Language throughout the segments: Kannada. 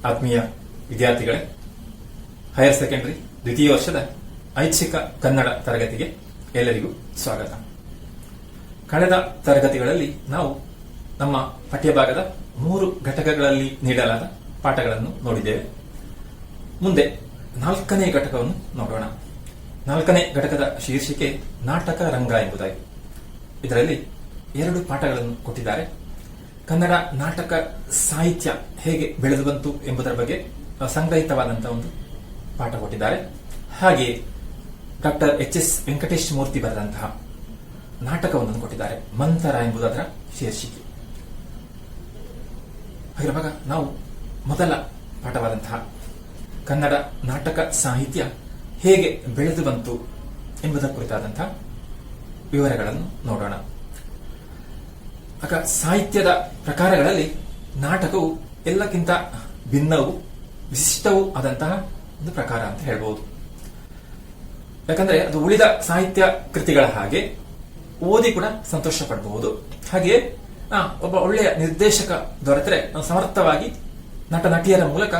ಆತ್ಮೀಯ ವಿದ್ಯಾರ್ಥಿಗಳೇ, ಹೈಯರ್ ಸೆಕೆಂಡರಿ ದ್ವಿತೀಯ ವರ್ಷದ ಐಚ್ಛಿಕ ಕನ್ನಡ ತರಗತಿಗೆ ಎಲ್ಲರಿಗೂ ಸ್ವಾಗತ. ಕಳೆದ ತರಗತಿಗಳಲ್ಲಿ ನಾವು ನಮ್ಮ ಪಠ್ಯಭಾಗದ 3 ಘಟಕಗಳಲ್ಲಿ ನೀಡಲಾದ ಪಾಠಗಳನ್ನು ನೋಡಿದ್ದೇವೆ. ಮುಂದೆ 4ನೇ ಘಟಕವನ್ನು ನೋಡೋಣ. 4ನೇ ಘಟಕದ ಶೀರ್ಷಿಕೆ ನಾಟಕ ರಂಗ ಎಂಬುದಾಗಿ. ಇದರಲ್ಲಿ 2 ಪಾಠಗಳನ್ನು ಕೊಟ್ಟಿದ್ದಾರೆ. ಕನ್ನಡ ನಾಟಕ ಸಾಹಿತ್ಯ ಹೇಗೆ ಬೆಳೆದು ಬಂತು ಎಂಬುದರ ಬಗ್ಗೆ ಸಂಗ್ರಹಿತವಾದಂತಹ ಒಂದು ಪಾಠ ಕೊಟ್ಟಿದ್ದಾರೆ. ಹಾಗೆಯೇ ಡಾಕ್ಟರ್ ಎಚ್.ಎಸ್. ವೆಂಕಟೇಶ್ ಮೂರ್ತಿ ಬರೆದಂತಹ ನಾಟಕವನ್ನು ಕೊಟ್ಟಿದ್ದಾರೆ. ಮಂತರ ಎಂಬುದರ ಶೀರ್ಷಿಕೆ. ಹಾಗಿರುವಾಗ ನಾವು ಮೊದಲ ಪಾಠವಾದಂತಹ ಕನ್ನಡ ನಾಟಕ ಸಾಹಿತ್ಯ ಹೇಗೆ ಬೆಳೆದು ಬಂತು ಎಂಬುದರ ಕುರಿತಾದಂತಹ ವಿವರಗಳನ್ನು ನೋಡೋಣ. ಸಾಹಿತ್ಯದ ಪ್ರಕಾರಗಳಲ್ಲಿ ನಾಟಕವು ಎಲ್ಲಕ್ಕಿಂತ ಭಿನ್ನವೂ ವಿಶಿಷ್ಟವೂ ಆದಂತಹ ಒಂದು ಪ್ರಕಾರ ಅಂತ ಹೇಳ್ಬಹುದು. ಯಾಕಂದ್ರೆ ಅದು ಉಳಿದ ಸಾಹಿತ್ಯ ಕೃತಿಗಳ ಹಾಗೆ ಓದಿ ಕೂಡ ಸಂತೋಷ ಪಡಬಹುದು. ಹಾಗೆಯೇ ಒಬ್ಬ ಒಳ್ಳೆಯ ನಿರ್ದೇಶಕ ದೊರೆತರೆ ಸಮರ್ಥವಾಗಿ ನಟ ನಟಿಯರ ಮೂಲಕ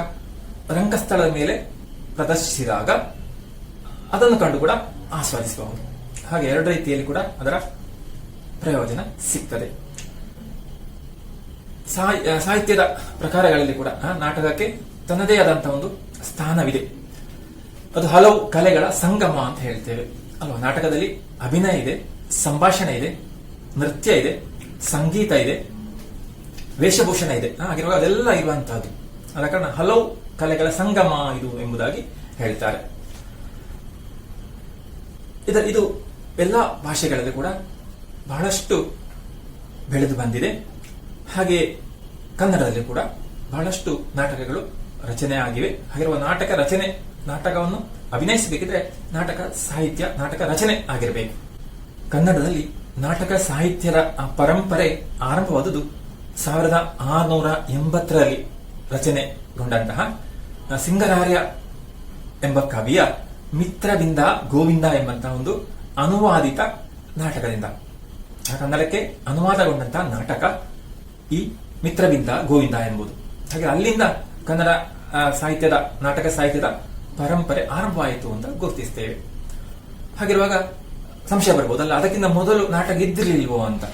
ರಂಗಸ್ಥಳದ ಮೇಲೆ ಪ್ರದರ್ಶಿಸಿದಾಗ ಅದನ್ನು ಕಂಡು ಕೂಡ ಆಸ್ವಾದಿಸಬಹುದು. ಹಾಗೆ 2 ರೀತಿಯಲ್ಲಿ ಕೂಡ ಅದರ ಪ್ರಯೋಜನ ಸಿಗ್ತದೆ. ಸಾಹಿತ್ಯದ ಪ್ರಕಾರಗಳಲ್ಲಿ ಕೂಡ ನಾಟಕಕ್ಕೆ ತನ್ನದೇ ಆದಂತಹ ಒಂದು ಸ್ಥಾನವಿದೆ. ಅದು ಹಲವು ಕಲೆಗಳ ಸಂಗಮ ಅಂತ ಹೇಳ್ತೇವೆ ಅಲ್ವಾ. ನಾಟಕದಲ್ಲಿ ಅಭಿನಯ ಇದೆ, ಸಂಭಾಷಣೆ ಇದೆ, ನೃತ್ಯ ಇದೆ, ಸಂಗೀತ ಇದೆ, ವೇಷಭೂಷಣ ಇದೆ. ಹಾಗಿರುವಾಗ ಅದೆಲ್ಲ ಇರುವಂತಹದ್ದು. ಆದ ಕಾರಣ ಹಲವು ಕಲೆಗಳ ಸಂಗಮ ಇದು ಎಂಬುದಾಗಿ ಹೇಳ್ತಾರೆ. ಇದು ಎಲ್ಲ ಭಾಷೆಗಳಲ್ಲಿ ಕೂಡ ಬಹಳಷ್ಟು ಬೆಳೆದು ಬಂದಿದೆ. ಹಾಗೆ ಕನ್ನಡದಲ್ಲಿ ಕೂಡ ಬಹಳಷ್ಟು ನಾಟಕಗಳು ರಚನೆ ಆಗಿವೆ. ಹಾಗಿರುವ ನಾಟಕವನ್ನು ಅಭಿನಯಿಸಬೇಕಿದ್ರೆ ನಾಟಕ ಸಾಹಿತ್ಯ, ನಾಟಕ ರಚನೆ ಆಗಿರಬೇಕು. ಕನ್ನಡದಲ್ಲಿ ನಾಟಕ ಸಾಹಿತ್ಯದ ಪರಂಪರೆ ಆರಂಭವಾದುದು 1680ರಲ್ಲಿ ರಚನೆಗೊಂಡಂತಹ ಸಿಂಗರಾರ್ಯ ಎಂಬ ಕವಿಯ ಮಿತ್ರಬಿಂದ ಗೋವಿಂದ ಎಂಬಂತಹ ಒಂದು ಅನುವಾದಿತ ನಾಟಕದಿಂದ. ಕನ್ನಡಕ್ಕೆ ಅನುವಾದಗೊಂಡಂತಹ ನಾಟಕ ಈ ಮಿತ್ರಬಿಂದ ಗೋವಿಂದ ಎಂಬುದು. ಹಾಗೆ ಅಲ್ಲಿಂದ ಕನ್ನಡ ನಾಟಕ ಸಾಹಿತ್ಯದ ಪರಂಪರೆ ಆರಂಭವಾಯಿತು ಅಂತ ಗುರುತಿಸ್ತೇವೆ. ಹಾಗಿರುವಾಗ ಸಂಶಯ ಬರ್ಬೋದಲ್ಲ, ಅದಕ್ಕಿಂತ ಮೊದಲು ನಾಟಕ ಇದ್ದಿರಲಿಲ್ವೋ ಅಂತ.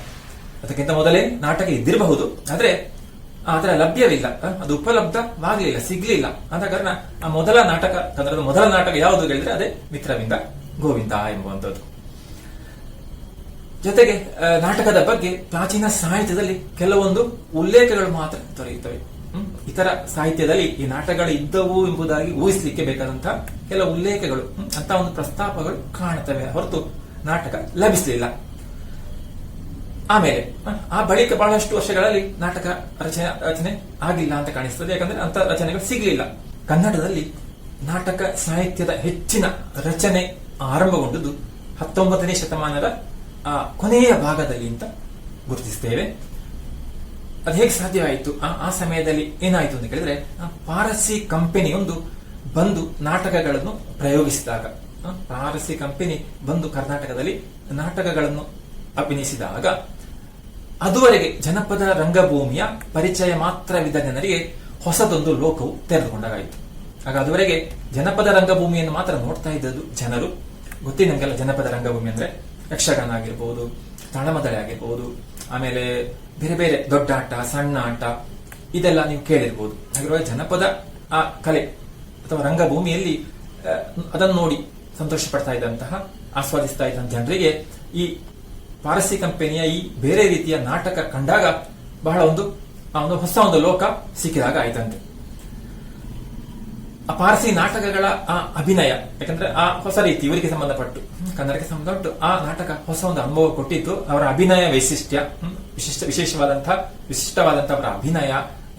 ಅದಕ್ಕಿಂತ ಮೊದಲೇ ನಾಟಕ ಇದ್ದಿರಬಹುದು, ಆದ್ರೆ ಅದರ ಲಭ್ಯವಿಲ್ಲ, ಅದು ಉಪಲಬ್ಧವಾಗಲಿಲ್ಲ, ಸಿಗ್ಲಿಲ್ಲ. ಆದ ಕಾರಣ ಕನ್ನಡದ ಮೊದಲ ನಾಟಕ ಯಾವುದು ಹೇಳಿದ್ರೆ ಅದೇ ಮಿತ್ರಬಿಂದ ಗೋವಿಂದ ಎಂಬುವಂಥದ್ದು. ಜೊತೆಗೆ ನಾಟಕದ ಬಗ್ಗೆ ಪ್ರಾಚೀನ ಸಾಹಿತ್ಯದಲ್ಲಿ ಕೆಲವೊಂದು ಉಲ್ಲೇಖಗಳು ಮಾತ್ರ ದೊರೆಯುತ್ತವೆ. ಇತರ ಸಾಹಿತ್ಯದಲ್ಲಿ ಈ ನಾಟಕಗಳು ಇದ್ದವು ಎಂಬುದಾಗಿ ಊಹಿಸಲಿಕ್ಕೆ ಬೇಕಾದಂತಹ ಕೆಲವು ಉಲ್ಲೇಖಗಳು ಅಂತ ಒಂದು ಪ್ರಸ್ತಾಪಗಳು ಕಾಣುತ್ತವೆ ಹೊರತು ನಾಟಕ ಲಭಿಸಲಿಲ್ಲ. ಆಮೇಲೆ ಆ ಬಳಿಕ ಬಹಳಷ್ಟು ವರ್ಷಗಳಲ್ಲಿ ನಾಟಕ ರಚನೆ ಆಗಿಲ್ಲ ಅಂತ ಕಾಣಿಸ್ತದೆ. ಯಾಕಂದ್ರೆ ಅಂತ ರಚನೆಗಳು ಸಿಗಲಿಲ್ಲ. ಕನ್ನಡದಲ್ಲಿ ನಾಟಕ ಸಾಹಿತ್ಯದ ಹೆಚ್ಚಿನ ರಚನೆ ಆರಂಭಗೊಂಡುದು 19ನೇ ಶತಮಾನದ ಕೊನೆಯ ಭಾಗದಲ್ಲಿ ಅಂತ ಗುರುತಿಸ್ತೇವೆ. ಅದು ಹೇಗೆ ಸಾಧ್ಯವಾಯಿತು? ಆ ಸಮಯದಲ್ಲಿ ಏನಾಯಿತು ಅಂತ ಕೇಳಿದ್ರೆ, ಪಾರಸಿ ಕಂಪನಿಯೊಂದು ಬಂದು ನಾಟಕಗಳನ್ನು ಪ್ರಯೋಗಿಸಿದಾಗ, ಪಾರಸಿ ಕಂಪನಿ ಬಂದು ಕರ್ನಾಟಕದಲ್ಲಿ ನಾಟಕಗಳನ್ನು ಅಭಿನಯಿಸಿದಾಗ ಅದುವರೆಗೆ ಜನಪದ ರಂಗಭೂಮಿಯ ಪರಿಚಯ ಮಾತ್ರವಿದ್ದ ಜನರಿಗೆ ಹೊಸದೊಂದು ಲೋಕವು ತೆರೆದುಕೊಂಡಾಗಾಯಿತು. ಆಗ ಅದುವರೆಗೆ ಜನಪದ ರಂಗಭೂಮಿಯನ್ನು ಮಾತ್ರ ನೋಡ್ತಾ ಇದ್ದದ್ದು ಜನರು. ಗೊತ್ತಿ ನಮಗೆಲ್ಲ ಜನಪದ ರಂಗಭೂಮಿ ಅಂದ್ರೆ ಯಕ್ಷಗಾನ ಆಗಿರ್ಬೋದು, ತಾಳಮದ್ದಳೆ ಆಗಿರ್ಬೋದು, ಆಮೇಲೆ ಬೇರೆ ಬೇರೆ ದೊಡ್ಡ ಆಟ, ಸಣ್ಣ ಆಟ, ಇದೆಲ್ಲ ನೀವು ಕೇಳಿರ್ಬೋದು. ಹಾಗಿರುವಾಗ ಜನಪದ ಆ ಕಲೆ ಅಥವಾ ರಂಗಭೂಮಿಯಲ್ಲಿ ಅದನ್ನು ನೋಡಿ ಸಂತೋಷ ಪಡ್ತಾ ಇದ್ದಂತಹ, ಆಸ್ವಾದಿಸ್ತಾ ಇದ್ದಂತಹ ಜನರಿಗೆ ಈ ಪಾರಸಿ ಕಂಪನಿಯ ಈ ಬೇರೆ ರೀತಿಯ ನಾಟಕ ಕಂಡಾಗ ಬಹಳ ಒಂದು ಹೊಸ ಒಂದು ಲೋಕ ಸಿಕ್ಕಿದಾಗ ಆಯ್ತಂತೆ. ಆ ಪಾರಸಿ ನಾಟಕಗಳ ಆ ಅಭಿನಯ, ಯಾಕಂದ್ರೆ ಆ ಹೊಸ ರೀತಿ ಇವರಿಗೆ ಸಂಬಂಧಪಟ್ಟು, ಕನ್ನಡಕ್ಕೆ ಸಂಬಂಧಪಟ್ಟು ಆ ನಾಟಕ ಹೊಸ ಒಂದು ಅನುಭವ ಕೊಟ್ಟಿತ್ತು. ಅವರ ಅಭಿನಯ ವಿಶಿಷ್ಟವಾದಂತಹ ಅವರ ಅಭಿನಯ,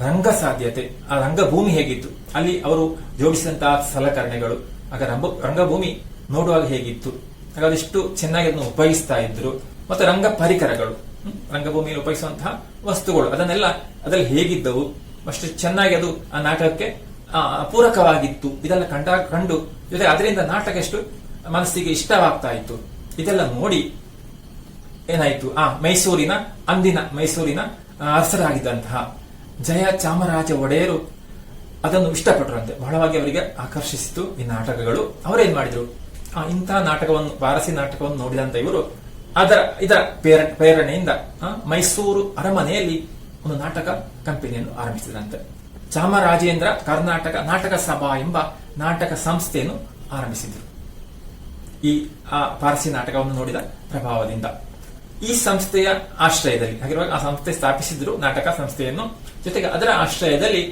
ರಂಗ ಸಾಧ್ಯತೆ, ಆ ರಂಗಭೂಮಿ ಹೇಗಿತ್ತು, ಅಲ್ಲಿ ಅವರು ಜೋಡಿಸಿದಂತಹ ಸಲಕರಣೆಗಳು, ಆಗ ರಂಗಭೂಮಿ ನೋಡುವಾಗ ಹೇಗಿತ್ತು, ಆಗ ಅದೆಷ್ಟು ಚೆನ್ನಾಗಿ ಅದನ್ನು ಉಪಯೋಗಿಸ್ತಾ ಇದ್ರು, ಮತ್ತೆ ರಂಗ ಪರಿಕರಗಳು, ರಂಗಭೂಮಿಯಲ್ಲಿ ಉಪಯೋಗಿಸುವಂತಹ ವಸ್ತುಗಳು, ಅದರಲ್ಲಿ ಹೇಗಿದ್ದವು, ಅಷ್ಟು ಚೆನ್ನಾಗಿ ಅದು ಆ ನಾಟಕಕ್ಕೆ ಪೂರಕವಾಗಿತ್ತು. ಇದೆಲ್ಲ ಕಂಡು ಜೊತೆ ಅದರಿಂದ ನಾಟಕ ಎಷ್ಟು ಮನಸ್ಸಿಗೆ ಇಷ್ಟವಾಗ್ತಾ ಇತ್ತು. ಇದೆಲ್ಲ ನೋಡಿ ಏನಾಯ್ತು, ಅಂದಿನ ಮೈಸೂರಿನ ಅರಸರಾಗಿದ್ದಂತಹ ಜಯ ಚಾಮರಾಜ ಒಡೆಯರು ಅದನ್ನು ಇಷ್ಟಪಟ್ಟರಂತೆ, ಬಹಳವಾಗಿ ಅವರಿಗೆ ಆಕರ್ಷಿಸಿತು ಈ ನಾಟಕಗಳು. ಅವರೇನ್ ಮಾಡಿದ್ರು, ಇಂತಹ ನಾಟಕವನ್ನು, ಪಾರಸಿ ನಾಟಕವನ್ನು ನೋಡಿದಂತ ಇವರು ಇದರ ಪ್ರೇರಣೆಯಿಂದ ಮೈಸೂರು ಅರಮನೆಯಲ್ಲಿ ಒಂದು ನಾಟಕ ಕಂಪನಿಯನ್ನು ಆರಂಭಿಸಿದ್ರಂತೆ. ಚಾಮರಾಜೇಂದ್ರ ಕರ್ನಾಟಕ ನಾಟಕ ಸಭಾ ಎಂಬ ನಾಟಕ ಸಂಸ್ಥೆಯನ್ನು ಆರಂಭಿಸಿದರು. ಈ ಪಾರಸಿ ನಾಟಕವನ್ನು ನೋಡಿದ ಪ್ರಭಾವದಿಂದ ಈ ಸಂಸ್ಥೆಯ ಆಶ್ರಯದಲ್ಲಿ, ಹಾಗಿರುವಾಗ ಆ ಸಂಸ್ಥೆ ಸ್ಥಾಪಿಸಿದ್ರು ನಾಟಕ ಸಂಸ್ಥೆಯನ್ನು, ಜೊತೆಗೆ ಅದರ ಆಶ್ರಯದಲ್ಲಿ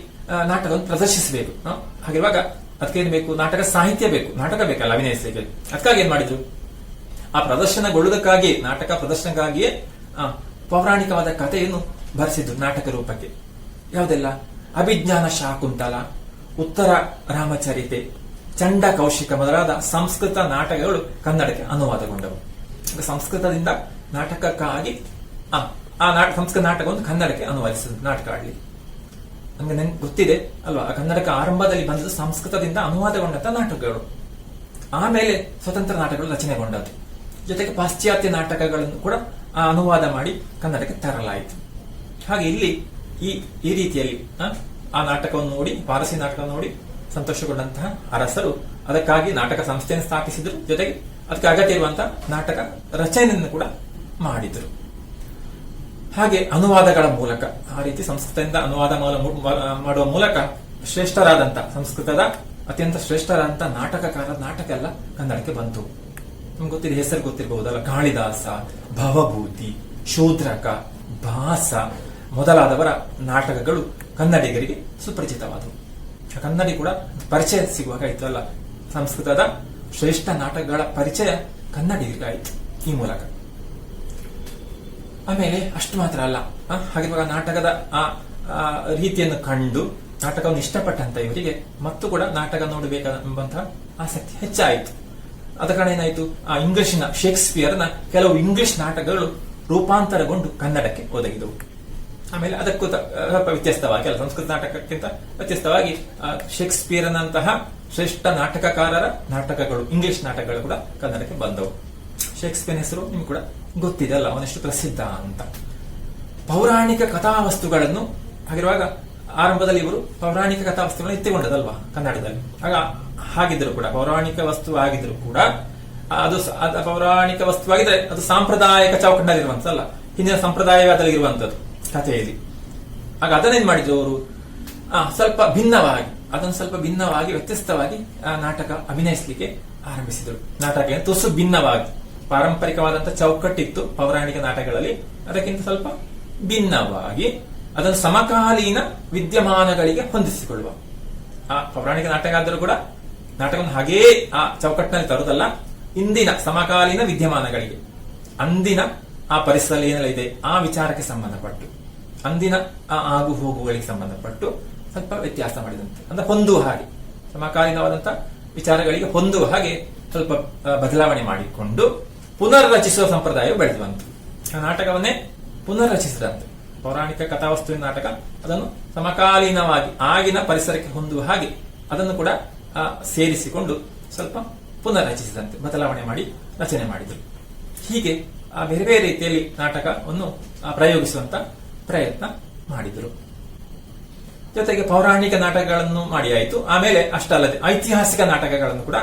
ನಾಟಕವನ್ನು ಪ್ರದರ್ಶಿಸಬೇಕು. ಹಾಗಿರುವಾಗ ಅದಕ್ಕೇನು ಬೇಕು, ನಾಟಕ ಸಾಹಿತ್ಯ ಬೇಕು, ನಾಟಕ ಬೇಕಲ್ಲ ಅಭಿನಯಿಸಲಿಕ್ಕೆ. ಅದಕ್ಕಾಗಿ ಏನ್ ಮಾಡಿದ್ರು, ಆ ಪ್ರದರ್ಶನಗೊಳ್ಳುವುದಕ್ಕಾಗಿಯೇ, ನಾಟಕ ಪ್ರದರ್ಶನಕ್ಕಾಗಿಯೇ ಪೌರಾಣಿಕವಾದ ಕಥೆಯನ್ನು ಬರೆಸಿದ್ರು ನಾಟಕ ರೂಪಕ್ಕೆ. ಯಾವುದೆಲ್ಲ, ಅಭಿಜ್ಞಾನ ಶಾಕುಂತಲ, ಉತ್ತರ ರಾಮಚರಿತೆ, ಚಂಡ ಕೌಶಿಕ ಮೊದಲಾದ ಸಂಸ್ಕೃತ ನಾಟಕಗಳು ಕನ್ನಡಕ್ಕೆ ಅನುವಾದಗೊಂಡವು. ಸಂಸ್ಕೃತದಿಂದ ನಾಟಕಕ್ಕಾಗಿ ಸಂಸ್ಕೃತ ನಾಟಕವನ್ನು ಕನ್ನಡಕ್ಕೆ ಅನುವಾದಿಸಿದ ನಾಟಕ ಆಡ್ಲಿ. ನಮ್ಗೆ ಗೊತ್ತಿದೆ ಅಲ್ವಾ, ಕನ್ನಡಕ್ಕೆ ಆರಂಭದಲ್ಲಿ ಬಂದದ್ದು ಸಂಸ್ಕೃತದಿಂದ ಅನುವಾದಗೊಂಡಂತ ನಾಟಕಗಳು. ಆಮೇಲೆ ಸ್ವತಂತ್ರ ನಾಟಕಗಳು ರಚನೆಗೊಂಡದ್ದು. ಜೊತೆಗೆ ಪಾಶ್ಚಾತ್ಯ ನಾಟಕಗಳನ್ನು ಕೂಡ ಅನುವಾದ ಮಾಡಿ ಕನ್ನಡಕ್ಕೆ ತರಲಾಯಿತು. ಹಾಗೆ ಇಲ್ಲಿ ಈ ರೀತಿಯಲ್ಲಿ ಆ ನಾಟಕವನ್ನು ನೋಡಿ, ಪಾರಸಿ ನಾಟಕವನ್ನು ನೋಡಿ ಸಂತೋಷಗೊಂಡಂತಹ ಅರಸರು ಅದಕ್ಕಾಗಿ ನಾಟಕ ಸಂಸ್ಥೆಯನ್ನು ಸ್ಥಾಪಿಸಿದ್ರು. ಜೊತೆಗೆ ಅದಕ್ಕೆ ಅಗತ್ಯ ಇರುವಂತಹ ನಾಟಕ ರಚನೆಯನ್ನು ಕೂಡ ಮಾಡಿದ್ರು. ಹಾಗೆ ಅನುವಾದಗಳ ಮೂಲಕ, ಆ ರೀತಿ ಸಂಸ್ಕೃತದಿಂದ ಅನುವಾದ ಮಾಡುವ ಮೂಲಕ ಶ್ರೇಷ್ಠರಾದಂತ, ಸಂಸ್ಕೃತದ ಅತ್ಯಂತ ಶ್ರೇಷ್ಠರಾದಂತಹ ನಾಟಕಕಾರರ ನಾಟಕ ಎಲ್ಲ ಕನ್ನಡಕ್ಕೆ ಬಂತು. ನಮ್ಗೆ ಗೊತ್ತಿದೆ, ಹೆಸರು ಗೊತ್ತಿರಬಹುದಲ್ಲ, ಕಾಳಿದಾಸ, ಭವಭೂತಿ, ಶೂದ್ರಕ, ಭಾಸ ಮೊದಲಾದವರ ನಾಟಕಗಳು ಕನ್ನಡಿಗರಿಗೆ ಸುಪರಿಚಿತವಾದವು. ಕನ್ನಡಿ ಕೂಡ ಪರಿಚಯ ಸಿಗುವಾಗ ಆಯ್ತು ಅಲ್ಲ, ಸಂಸ್ಕೃತದ ಶ್ರೇಷ್ಠ ನಾಟಕಗಳ ಪರಿಚಯ ಕನ್ನಡಿಗರಿಗಾಯಿತು ಈ ಮೂಲಕ. ಆಮೇಲೆ ಅಷ್ಟು ಮಾತ್ರ ಅಲ್ಲ, ಹಾಗಿರುವಾಗ ನಾಟಕದ ಆ ರೀತಿಯನ್ನು ಕಂಡು ನಾಟಕವನ್ನು ಇಷ್ಟಪಟ್ಟಂತ ಇವರಿಗೆ ಮತ್ತು ಕೂಡ ನಾಟಕ ನೋಡಬೇಕೆಂಬಂತಹ ಆಸಕ್ತಿ ಹೆಚ್ಚಾಯಿತು. ಅದ ಕಾರಣ ಏನಾಯಿತು, ಆ ಇಂಗ್ಲಿಷಿನ ಶೇಕ್ಸ್ಪಿಯರ್ನ ಕೆಲವು ಇಂಗ್ಲಿಷ್ ನಾಟಕಗಳು ರೂಪಾಂತರಗೊಂಡು ಕನ್ನಡಕ್ಕೆ ಒದಗಿದವು. ಆಮೇಲೆ ಅದಕ್ಕೂ ಸ್ವಲ್ಪ ವ್ಯತ್ಯಸ್ತವಾಗಿ, ಅಲ್ಲ ಸಂಸ್ಕೃತ ನಾಟಕಕ್ಕಿಂತ ವ್ಯತ್ಯಸ್ತವಾಗಿ ಶೇಕ್ಸ್ಪಿಯರ್ನಂತಹ ಶ್ರೇಷ್ಠ ನಾಟಕಕಾರರ ನಾಟಕಗಳು, ಇಂಗ್ಲಿಷ್ ನಾಟಕಗಳು ಕೂಡ ಕನ್ನಡಕ್ಕೆ ಬಂದವು. ಶೇಕ್ಸ್ಪಿಯರ್ ಹೆಸರು ನಿಮ್ಗೆ ಕೂಡ ಗೊತ್ತಿದೆ ಅಲ್ಲ, ಅವನೆಷ್ಟು ಪ್ರಸಿದ್ಧ ಅಂತ. ಪೌರಾಣಿಕ ಕಥಾವಸ್ತುಗಳನ್ನು, ಹಾಗಿರುವಾಗ ಆರಂಭದಲ್ಲಿ ಇವರು ಪೌರಾಣಿಕ ಕಥಾವಸ್ತುಗಳನ್ನು ಎತ್ತಿಕೊಂಡದಲ್ವಾ ಕನ್ನಡದಲ್ಲಿ. ಹಾಗಿದ್ರು ಕೂಡ, ಪೌರಾಣಿಕ ವಸ್ತು ಆಗಿದ್ರು ಕೂಡ ಅದು ಪೌರಾಣಿಕ ವಸ್ತುವಾಗಿದ್ರೆ ಅದು ಸಾಂಪ್ರದಾಯಿಕ ಚೌಕಟ್ಟಿನಲ್ಲಿರುವಂತಲ್ಲ, ಹಿಂದಿನ ಸಂಪ್ರದಾಯದಲ್ಲಿರುವಂತದ್ದು ಕಥೆಯಲ್ಲಿ. ಆಗ ಅದನ್ನೇನ್ ಮಾಡಿದ್ರು ಅವರು, ಸ್ವಲ್ಪ ಭಿನ್ನವಾಗಿ ವ್ಯತ್ಯಸ್ತವಾಗಿ ನಾಟಕ ಅಭಿನಯಿಸಲಿಕ್ಕೆ ಆರಂಭಿಸಿದರು. ನಾಟಕ ತುಸು ಭಿನ್ನವಾಗಿ, ಪಾರಂಪರಿಕವಾದಂತಹ ಚೌಕಟ್ಟಿತ್ತು ಪೌರಾಣಿಕ ನಾಟಕಗಳಲ್ಲಿ, ಅದಕ್ಕಿಂತ ಸ್ವಲ್ಪ ಭಿನ್ನವಾಗಿ ಅದನ್ನು ಸಮಕಾಲೀನ ವಿದ್ಯಮಾನಗಳಿಗೆ ಹೊಂದಿಸಿಕೊಳ್ಳುವ. ಆ ಪೌರಾಣಿಕ ನಾಟಕ ಆದರೂ ಕೂಡ ನಾಟಕವನ್ನು ಹಾಗೇ ಆ ಚೌಕಟ್ಟಿನಲ್ಲಿ ತರುವುದಲ್ಲ, ಇಂದಿನ ಸಮಕಾಲೀನ ವಿದ್ಯಮಾನಗಳಿಗೆ, ಅಂದಿನ ಆ ಪರಿಸರದಲ್ಲಿ ಏನೆಲ್ಲ ಇದೆ ಆ ವಿಚಾರಕ್ಕೆ ಸಂಬಂಧಪಟ್ಟು, ಅಂದಿನ ಆ ಆಗು ಹೋಗುಗಳಿಗೆ ಸಂಬಂಧಪಟ್ಟು ಸ್ವಲ್ಪ ವ್ಯತ್ಯಾಸ ಮಾಡಿದಂತೆ, ಅಂದ್ರೆ ಹೊಂದುವ ಹಾಗೆ, ಸಮಕಾಲೀನವಾದಂತಹ ವಿಚಾರಗಳಿಗೆ ಹೊಂದುವ ಹಾಗೆ ಸ್ವಲ್ಪ ಬದಲಾವಣೆ ಮಾಡಿಕೊಂಡು ಪುನರ್ರಚಿಸುವ ಸಂಪ್ರದಾಯವು ಬೆಳೆದು ಬಂತು. ಆ ನಾಟಕವನ್ನೇ ಪುನರ್ರಚಿಸಿದಂತೆ, ಪೌರಾಣಿಕ ಕಥಾವಸ್ತುವಿನ ನಾಟಕ ಅದನ್ನು ಸಮಕಾಲೀನವಾಗಿ ಆಗಿನ ಪರಿಸರಕ್ಕೆ ಹೊಂದುವ ಹಾಗೆ ಅದನ್ನು ಕೂಡ ಸೇರಿಸಿಕೊಂಡು ಸ್ವಲ್ಪ ಪುನರ್ರಚಿಸಿದಂತೆ ಬದಲಾವಣೆ ಮಾಡಿ ರಚನೆ ಮಾಡಿದರು. ಹೀಗೆ ಬೇರೆ ಬೇರೆ ರೀತಿಯಲ್ಲಿ ನಾಟಕವನ್ನು ಪ್ರಯೋಗಿಸುವಂತ ಪ್ರಯತ್ನ ಮಾಡಿದರು. ಜೊತೆಗೆ ಪೌರಾಣಿಕ ನಾಟಕಗಳನ್ನು ಮಾಡಿ ಆಯಿತು. ಆಮೇಲೆ ಅಷ್ಟಲ್ಲದೆ ಐತಿಹಾಸಿಕ ನಾಟಕಗಳನ್ನು ಕೂಡ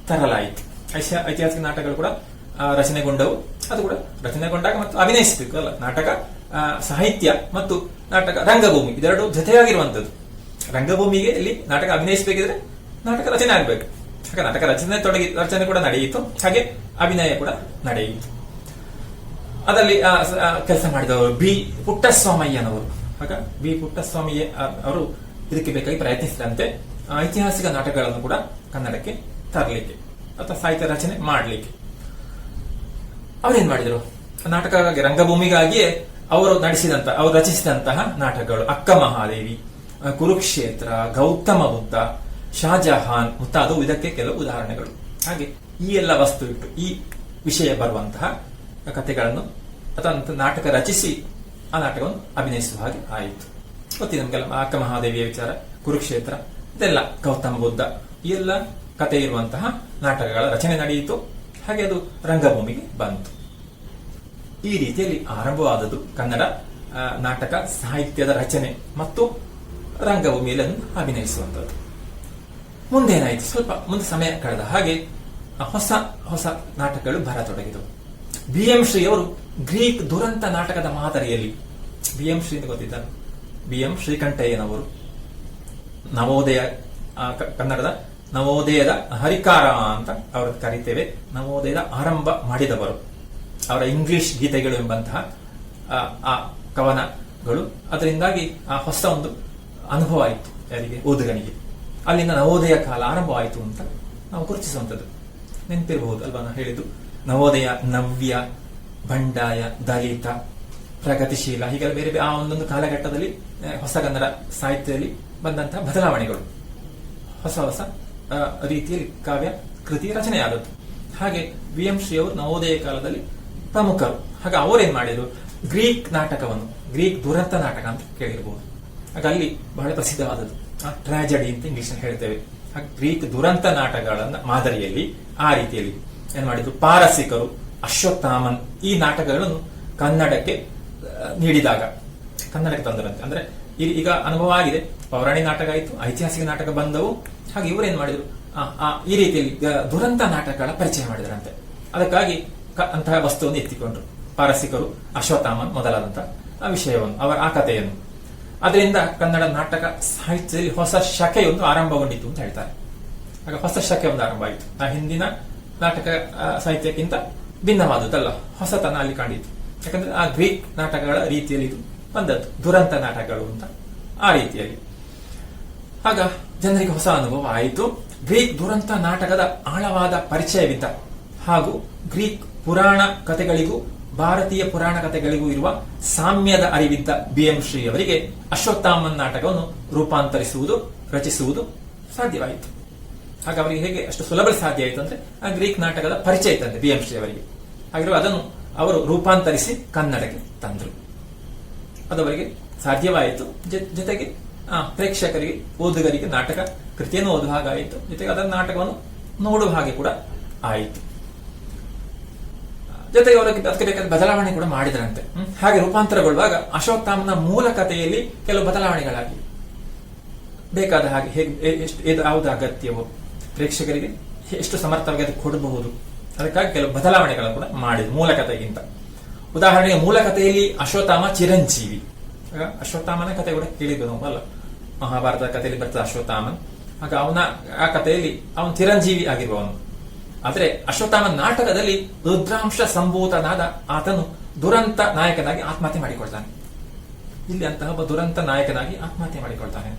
ತರಲಾಯಿತು. ಐತಿಹಾಸಿಕ ನಾಟಕಗಳು ಕೂಡ ರಚನೆಗೊಂಡವು. ಅದು ಕೂಡ ರಚನೆಗೊಂಡಾಗ ಮತ್ತು ಅಭಿನಯಿಸಬೇಕು ಅಲ್ಲ. ನಾಟಕ ಸಾಹಿತ್ಯ ಮತ್ತು ನಾಟಕ ರಂಗಭೂಮಿ ಇದೆರಡು ಜೊತೆಯಾಗಿರುವಂತದ್ದು. ರಂಗಭೂಮಿಗೆ ಇಲ್ಲಿ ನಾಟಕ ಅಭಿನಯಿಸಬೇಕಿದ್ರೆ ನಾಟಕ ರಚನೆ ಆಗಬೇಕು. ಹಾಗೆ ನಾಟಕ ರಚನೆ ಕೂಡ ನಡೆಯಿತು, ಹಾಗೆ ಅಭಿನಯ ಕೂಡ ನಡೆಯಿತು. ಅದರಲ್ಲಿ ಕೆಲಸ ಮಾಡಿದವರು ಬಿ ಪುಟ್ಟಸ್ವಾಮಯ್ಯನವರು. ಆಗ ಬಿ ಪುಟ್ಟಸ್ವಾಮಯ್ಯ ಅವರು ಇದಕ್ಕೆ ಬೇಕಾಗಿ ಪ್ರಯತ್ನಿಸಿದಂತೆ ಐತಿಹಾಸಿಕ ನಾಟಕಗಳನ್ನು ಕೂಡ ಕನ್ನಡಕ್ಕೆ ತರಲಿಕ್ಕೆ ಅಥವಾ ಸಾಹಿತ್ಯ ರಚನೆ ಮಾಡಲಿಕ್ಕೆ ಅವರೇನ್ ಮಾಡಿದರು, ನಾಟಕವಾಗಿ ರಂಗಭೂಮಿಗಾಗಿಯೇ ಅವರು ರಚಿಸಿದಂತಹ ನಾಟಕಗಳು ಅಕ್ಕ ಮಹಾದೇವಿ, ಕುರುಕ್ಷೇತ್ರ, ಗೌತಮ ಬುದ್ಧ, ಶಾಜಹಾನ್ ಮುಂತಾದವು ಇದಕ್ಕೆ ಕೆಲವು ಉದಾಹರಣೆಗಳು. ಹಾಗೆ ಈ ಎಲ್ಲ ವಸ್ತು ಇಟ್ಟು ಈ ವಿಷಯ ಬರುವಂತಹ ಕಥೆಗಳನ್ನು ಅಥವಾ ನಾಟಕ ರಚಿಸಿ ಆ ನಾಟಕವನ್ನು ಅಭಿನಯಿಸುವ ಹಾಗೆ ಆಯಿತು. ಗೊತ್ತಿದೆ ನಮಗೆಲ್ಲ ಅಕ್ಕ ಮಹಾದೇವಿಯ ವಿಚಾರ, ಕುರುಕ್ಷೇತ್ರ, ಇದೆಲ್ಲ ಗೌತಮ ಬುದ್ಧ, ಈ ಎಲ್ಲ ಕಥೆ ಇರುವಂತಹ ನಾಟಕಗಳ ರಚನೆ ನಡೆಯಿತು. ಹಾಗೆ ಅದು ರಂಗಭೂಮಿಗೆ ಬಂತು. ಈ ರೀತಿಯಲ್ಲಿ ಆರಂಭವಾದದ್ದು ಕನ್ನಡ ನಾಟಕ ಸಾಹಿತ್ಯದ ರಚನೆ ಮತ್ತು ರಂಗಭೂಮಿಯಲ್ಲಿ ಅಭಿನಯಿಸುವಂತದ್ದು. ಮುಂದೇನಾಯಿತು, ಸ್ವಲ್ಪ ಮುಂದೆ ಸಮಯ ಕಳೆದ ಹಾಗೆ ಹೊಸ ಹೊಸ ನಾಟಕಗಳು ಬರತೊಡಗಿದವು. ಬಿ ಎಂ ಶ್ರೀ ಅವರು ಗ್ರೀಕ್ ದುರಂತ ನಾಟಕದ ಮಾದರಿಯಲ್ಲಿ, ಬಿ ಎಂ ಶ್ರೀ ಗೊತ್ತಿದ್ದಾರೆ, ಬಿ ಎಂ ಶ್ರೀಕಂಠಯ್ಯನವರು ನವೋದಯ, ಕನ್ನಡದ ನವೋದಯದ ಹರಿಕಾರ ಅಂತ ಅವರು ಕರೀತೇವೆ. ನವೋದಯದ ಆರಂಭ ಮಾಡಿದವರು. ಅವರ ಇಂಗ್ಲಿಷ್ ಗೀತೆಗಳು ಎಂಬಂತಹ ಆ ಕವನಗಳು, ಅದರಿಂದಾಗಿ ಆ ಹೊಸ ಒಂದು ಅನುಭವ ಆಯಿತು ಯಾರಿಗೆ, ಓದುಗನಿಗೆ. ಅಲ್ಲಿಂದ ನವೋದಯ ಕಾಲ ಆರಂಭವಾಯಿತು ಅಂತ ನಾವು ಗುರುತಿಸುವಂಥದ್ದು. ನೆನಪಿರಬಹುದು ಅಲ್ವಾ ನಾನು ಹೇಳಿದ್ದು, ನವೋದಯ, ನವ್ಯ, ಬಂಡಾಯ, ದಲಿತ, ಪ್ರಗತಿಶೀಲ, ಹೀಗೆಲ್ಲ ಬೇರೆ ಆ ಒಂದೊಂದು ಕಾಲಘಟ್ಟದಲ್ಲಿ ಹೊಸ ಕನ್ನಡ ಸಾಹಿತ್ಯದಲ್ಲಿ ಬಂದಂತಹ ಬದಲಾವಣೆಗಳು, ಹೊಸ ಹೊಸ ರೀತಿಯಲ್ಲಿ ಕಾವ್ಯ ಕೃತಿ ರಚನೆಯಾದದ್ದು. ಹಾಗೆ ಬಿ ಎಂ ಶ್ರೀ ಅವರು ನವೋದಯ ಕಾಲದಲ್ಲಿ ಪ್ರಮುಖರು. ಹಾಗೆ ಅವರೇನ್ ಮಾಡಿದ್ರು, ಗ್ರೀಕ್ ನಾಟಕವನ್ನು, ಗ್ರೀಕ್ ದುರಂತ ನಾಟಕ ಅಂತ ಕೇಳಿರಬಹುದು, ಹಾಗೆ ಅಲ್ಲಿ ಬಹಳ ಪ್ರಸಿದ್ಧವಾದದ್ದು ಟ್ರಾಜಡಿ ಅಂತ ಇಂಗ್ಲಿಷ್ ಹೇಳ್ತೇವೆ. ಹಾಗೆ ಗ್ರೀಕ್ ದುರಂತ ನಾಟಕಗಳನ್ನ ಮಾದರಿಯಲ್ಲಿ ಆ ರೀತಿಯಲ್ಲಿ ಏನ್ ಮಾಡಿದ್ರು, ಪಾರಸಿಕರು, ಅಶ್ವತ್ಥಾಮನ್ ಈ ನಾಟಕಗಳನ್ನು ಕನ್ನಡಕ್ಕೆ ನೀಡಿದಾಗ ಕನ್ನಡಕ್ಕೆ ತಂದರಂತೆ. ಅಂದ್ರೆ ಈಗ ಅನುಭವ ಆಗಿದೆ, ಪೌರಾಣಿಕ ನಾಟಕ ಆಯಿತು, ಐತಿಹಾಸಿಕ ನಾಟಕ ಬಂದವು. ಹಾಗೆ ಇವರೇನ್ ಮಾಡಿದ್ರು, ಈ ರೀತಿಯಲ್ಲಿ ದುರಂತ ನಾಟಕಗಳ ಪರಿಚಯ ಮಾಡಿದರಂತೆ. ಅದಕ್ಕಾಗಿ ಅಂತಹ ವಸ್ತುವನ್ನು ಎತ್ತಿಕೊಂಡ್ರು ಪಾರಸಿಕರು, ಅಶ್ವತ್ಥಾಮನ್ ಮೊದಲಾದಂತಹ ಆ ವಿಷಯವನ್ನು, ಅವರ ಆ ಕಥೆಯನ್ನು. ಅದರಿಂದ ಕನ್ನಡ ನಾಟಕ ಸಾಹಿತ್ಯದಲ್ಲಿ ಹೊಸ ಶಕೆಯೊಂದು ಆರಂಭಗೊಂಡಿತ್ತು ಅಂತ ಹೇಳ್ತಾರೆ. ಆಗ ಹೊಸ ಶಕೆ ಒಂದು ಆರಂಭ ಆಯಿತು. ಆ ಹಿಂದಿನ ನಾಟಕ ಸಾಹಿತ್ಯಕ್ಕಿಂತ ಭಿನ್ನವಾದದ್ದಲ್ಲ, ಹೊಸತನ ಅಲ್ಲಿ ಕಂಡಿತು. ಯಾಕಂದ್ರೆ ಆ ಗ್ರೀಕ್ ನಾಟಕಗಳ ರೀತಿಯಲ್ಲಿ ಇದು ಬಂದದ್ದು, ದುರಂತ ನಾಟಕಗಳು ಅಂತ ಆ ರೀತಿಯಲ್ಲಿ. ಆಗ ಜನರಿಗೆ ಹೊಸ ಅನುಭವ ಆಯಿತು. ಗ್ರೀಕ್ ದುರಂತ ನಾಟಕದ ಆಳವಾದ ಪರಿಚಯವಿದ್ದ ಹಾಗೂ ಗ್ರೀಕ್ ಪುರಾಣ ಕಥೆಗಳಿಗೂ ಭಾರತೀಯ ಪುರಾಣ ಕಥೆಗಳಿಗೂ ಇರುವ ಸಾಮ್ಯದ ಅರಿವಿದ್ದ ಬಿ ಎಂ ಶ್ರೀ ಅವರಿಗೆ ಅಶ್ವತ್ಥಾಮನ್ ನಾಟಕವನ್ನು ರೂಪಾಂತರಿಸುವುದು, ರಚಿಸುವುದು ಸಾಧ್ಯವಾಯಿತು. ಹಾಗೆ ಅವರಿಗೆ ಹೇಗೆ ಅಷ್ಟು ಸುಲಭ ಸಾಧ್ಯ ಆಯಿತು ಅಂದ್ರೆ ಆ ಗ್ರೀಕ್ ನಾಟಕದ ಪರಿಚಯ ಇತ್ತಂತೆ ಬಿ ಎಂ ಶ್ರೀ ಅವರಿಗೆ. ಹಾಗಿರುವ ಅದನ್ನು ಅವರು ರೂಪಾಂತರಿಸಿ ಕನ್ನಡಕ್ಕೆ ತಂದರು. ಅದವರಿಗೆ ಸಾಧ್ಯವಾಯಿತು. ಜೊತೆಗೆ ಪ್ರೇಕ್ಷಕರಿಗೆ, ಓದುಗರಿಗೆ ನಾಟಕ ಕೃತಿಯನ್ನು ಓದುವ ಹಾಗಾಯಿತು, ಜೊತೆಗೆ ಅದರ ನಾಟಕವನ್ನು ನೋಡುವ ಹಾಗೆ ಕೂಡ ಆಯಿತು. ಜೊತೆಗೆ ಅವರಿಗೆ ಅದಕ್ಕೆ ಬೇಕಾದ ಬದಲಾವಣೆ ಕೂಡ ಮಾಡಿದ್ರಂತೆ. ಹಾಗೆ ರೂಪಾಂತರಗೊಳ್ಳುವಾಗ ಅಶ್ವತ್ಥಾಮನ ಮೂಲ ಕಥೆಯಲ್ಲಿ ಕೆಲವು ಬದಲಾವಣೆಗಳಾಗಿವೆ. ಬೇಕಾದ ಹಾಗೆ ಹೇಗೆ ಯಾವುದು ಅಗತ್ಯವೋ, ಪ್ರೇಕ್ಷಕರಿಗೆ ಎಷ್ಟು ಸಮರ್ಥವಾಗಿ ಅದು ಕೊಡಬಹುದು, ಅದಕ್ಕಾಗಿ ಕೆಲವು ಬದಲಾವಣೆಗಳನ್ನು ಕೂಡ ಮಾಡಿದ್ರು ಮೂಲ ಕಥೆಗಿಂತ. ಉದಾಹರಣೆಗೆ ಮೂಲ ಕಥೆಯಲ್ಲಿ ಅಶ್ವತ್ಥಾಮ ಚಿರಂಜೀವಿ. ಅಶ್ವತ್ಥಾಮನ ಕಥೆ ಕೂಡ ಕೇಳಿದ್ದು ಅಲ್ಲ, ಮಹಾಭಾರತ ಕಥೆಯಲ್ಲಿ ಬರ್ತದೆ ಅಶ್ವತ್ಥಾಮನ್. ಆಗ ಆ ಕಥೆಯಲ್ಲಿ ಅವನು ಚಿರಂಜೀವಿ ಆಗಿರುವವನು. ಆದ್ರೆ ಅಶ್ವತ್ಥಾಮ ನಾಟಕದಲ್ಲಿ ರುದ್ರಾಂಶ ಸಂಭೂತನಾದ ಆತನು ದುರಂತ ನಾಯಕನಾಗಿ ಆತ್ಮಹತ್ಯೆ ಮಾಡಿಕೊಳ್ತಾನೆ. ಇಲ್ಲಿ ಅಂತಹ ಒಬ್ಬ ದುರಂತ ನಾಯಕನಾಗಿ ಆತ್ಮಹತ್ಯೆ ಮಾಡಿಕೊಳ್ತಾನೆ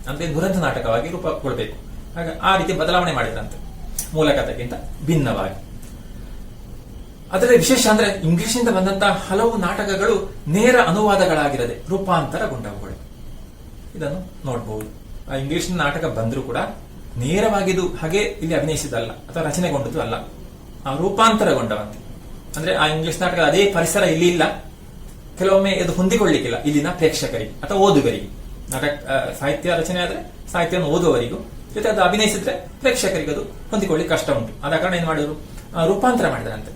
ಅಂದ್ರೆ ದುರಂತ ನಾಟಕವಾಗಿ ರೂಪಗೊಳ್ಬೇಕು. ಹಾಗೆ ಆ ರೀತಿ ಬದಲಾವಣೆ ಮಾಡಿದ್ರಂತೆ ಮೂಲ ಕಥೆಗಿಂತ ಭಿನ್ನವಾಗಿ. ಅದರಲ್ಲಿ ವಿಶೇಷ ಅಂದ್ರೆ ಇಂಗ್ಲಿಷ್ನಿಂದ ಬಂದಂತಹ ಹಲವು ನಾಟಕಗಳು ನೇರ ಅನುವಾದಗಳಾಗಿರದೆ ರೂಪಾಂತರಗೊಂಡವುಗಳು. ಇದನ್ನು ನೋಡಬಹುದು. ಆ ಇಂಗ್ಲಿಷ್ ನಾಟಕ ಬಂದರೂ ಕೂಡ ನೇರವಾಗಿದ್ದು ಹಾಗೆ ಇಲ್ಲಿ ಅಭಿನಯಿಸಿದಲ್ಲ ಅಥವಾ ರಚನೆಗೊಂಡದ್ದು ಅಲ್ಲ, ರೂಪಾಂತರಗೊಂಡವಂತೆ. ಅಂದ್ರೆ ಆ ಇಂಗ್ಲಿಷ್ ನಾಟಕದ ಅದೇ ಪರಿಸರ ಇಲ್ಲಿ ಇಲ್ಲ, ಕೆಲವೊಮ್ಮೆ ಇದು ಹೊಂದಿಕೊಳ್ಳಿಕ್ಕಿಲ್ಲ ಇಲ್ಲಿನ ಪ್ರೇಕ್ಷಕರಿಗೆ ಅಥವಾ ಓದುಗರಿಗೆ. ನಾಟಕ ಸಾಹಿತ್ಯ ರಚನೆ ಆದ್ರೆ ಸಾಹಿತ್ಯವನ್ನು ಓದುವವರಿಗೂ, ಜೊತೆ ಅದು ಅಭಿನಯಿಸಿದ್ರೆ ಪ್ರೇಕ್ಷಕರಿಗೆ ಅದು ಹೊಂದಿಕೊಳ್ಳಿಕ್ಕೆ ಕಷ್ಟ ಉಂಟು. ಆದ ಕಾರಣ ಏನ್ ಮಾಡಿದ್ರು, ರೂಪಾಂತರ ಮಾಡಿದರಂತೆ.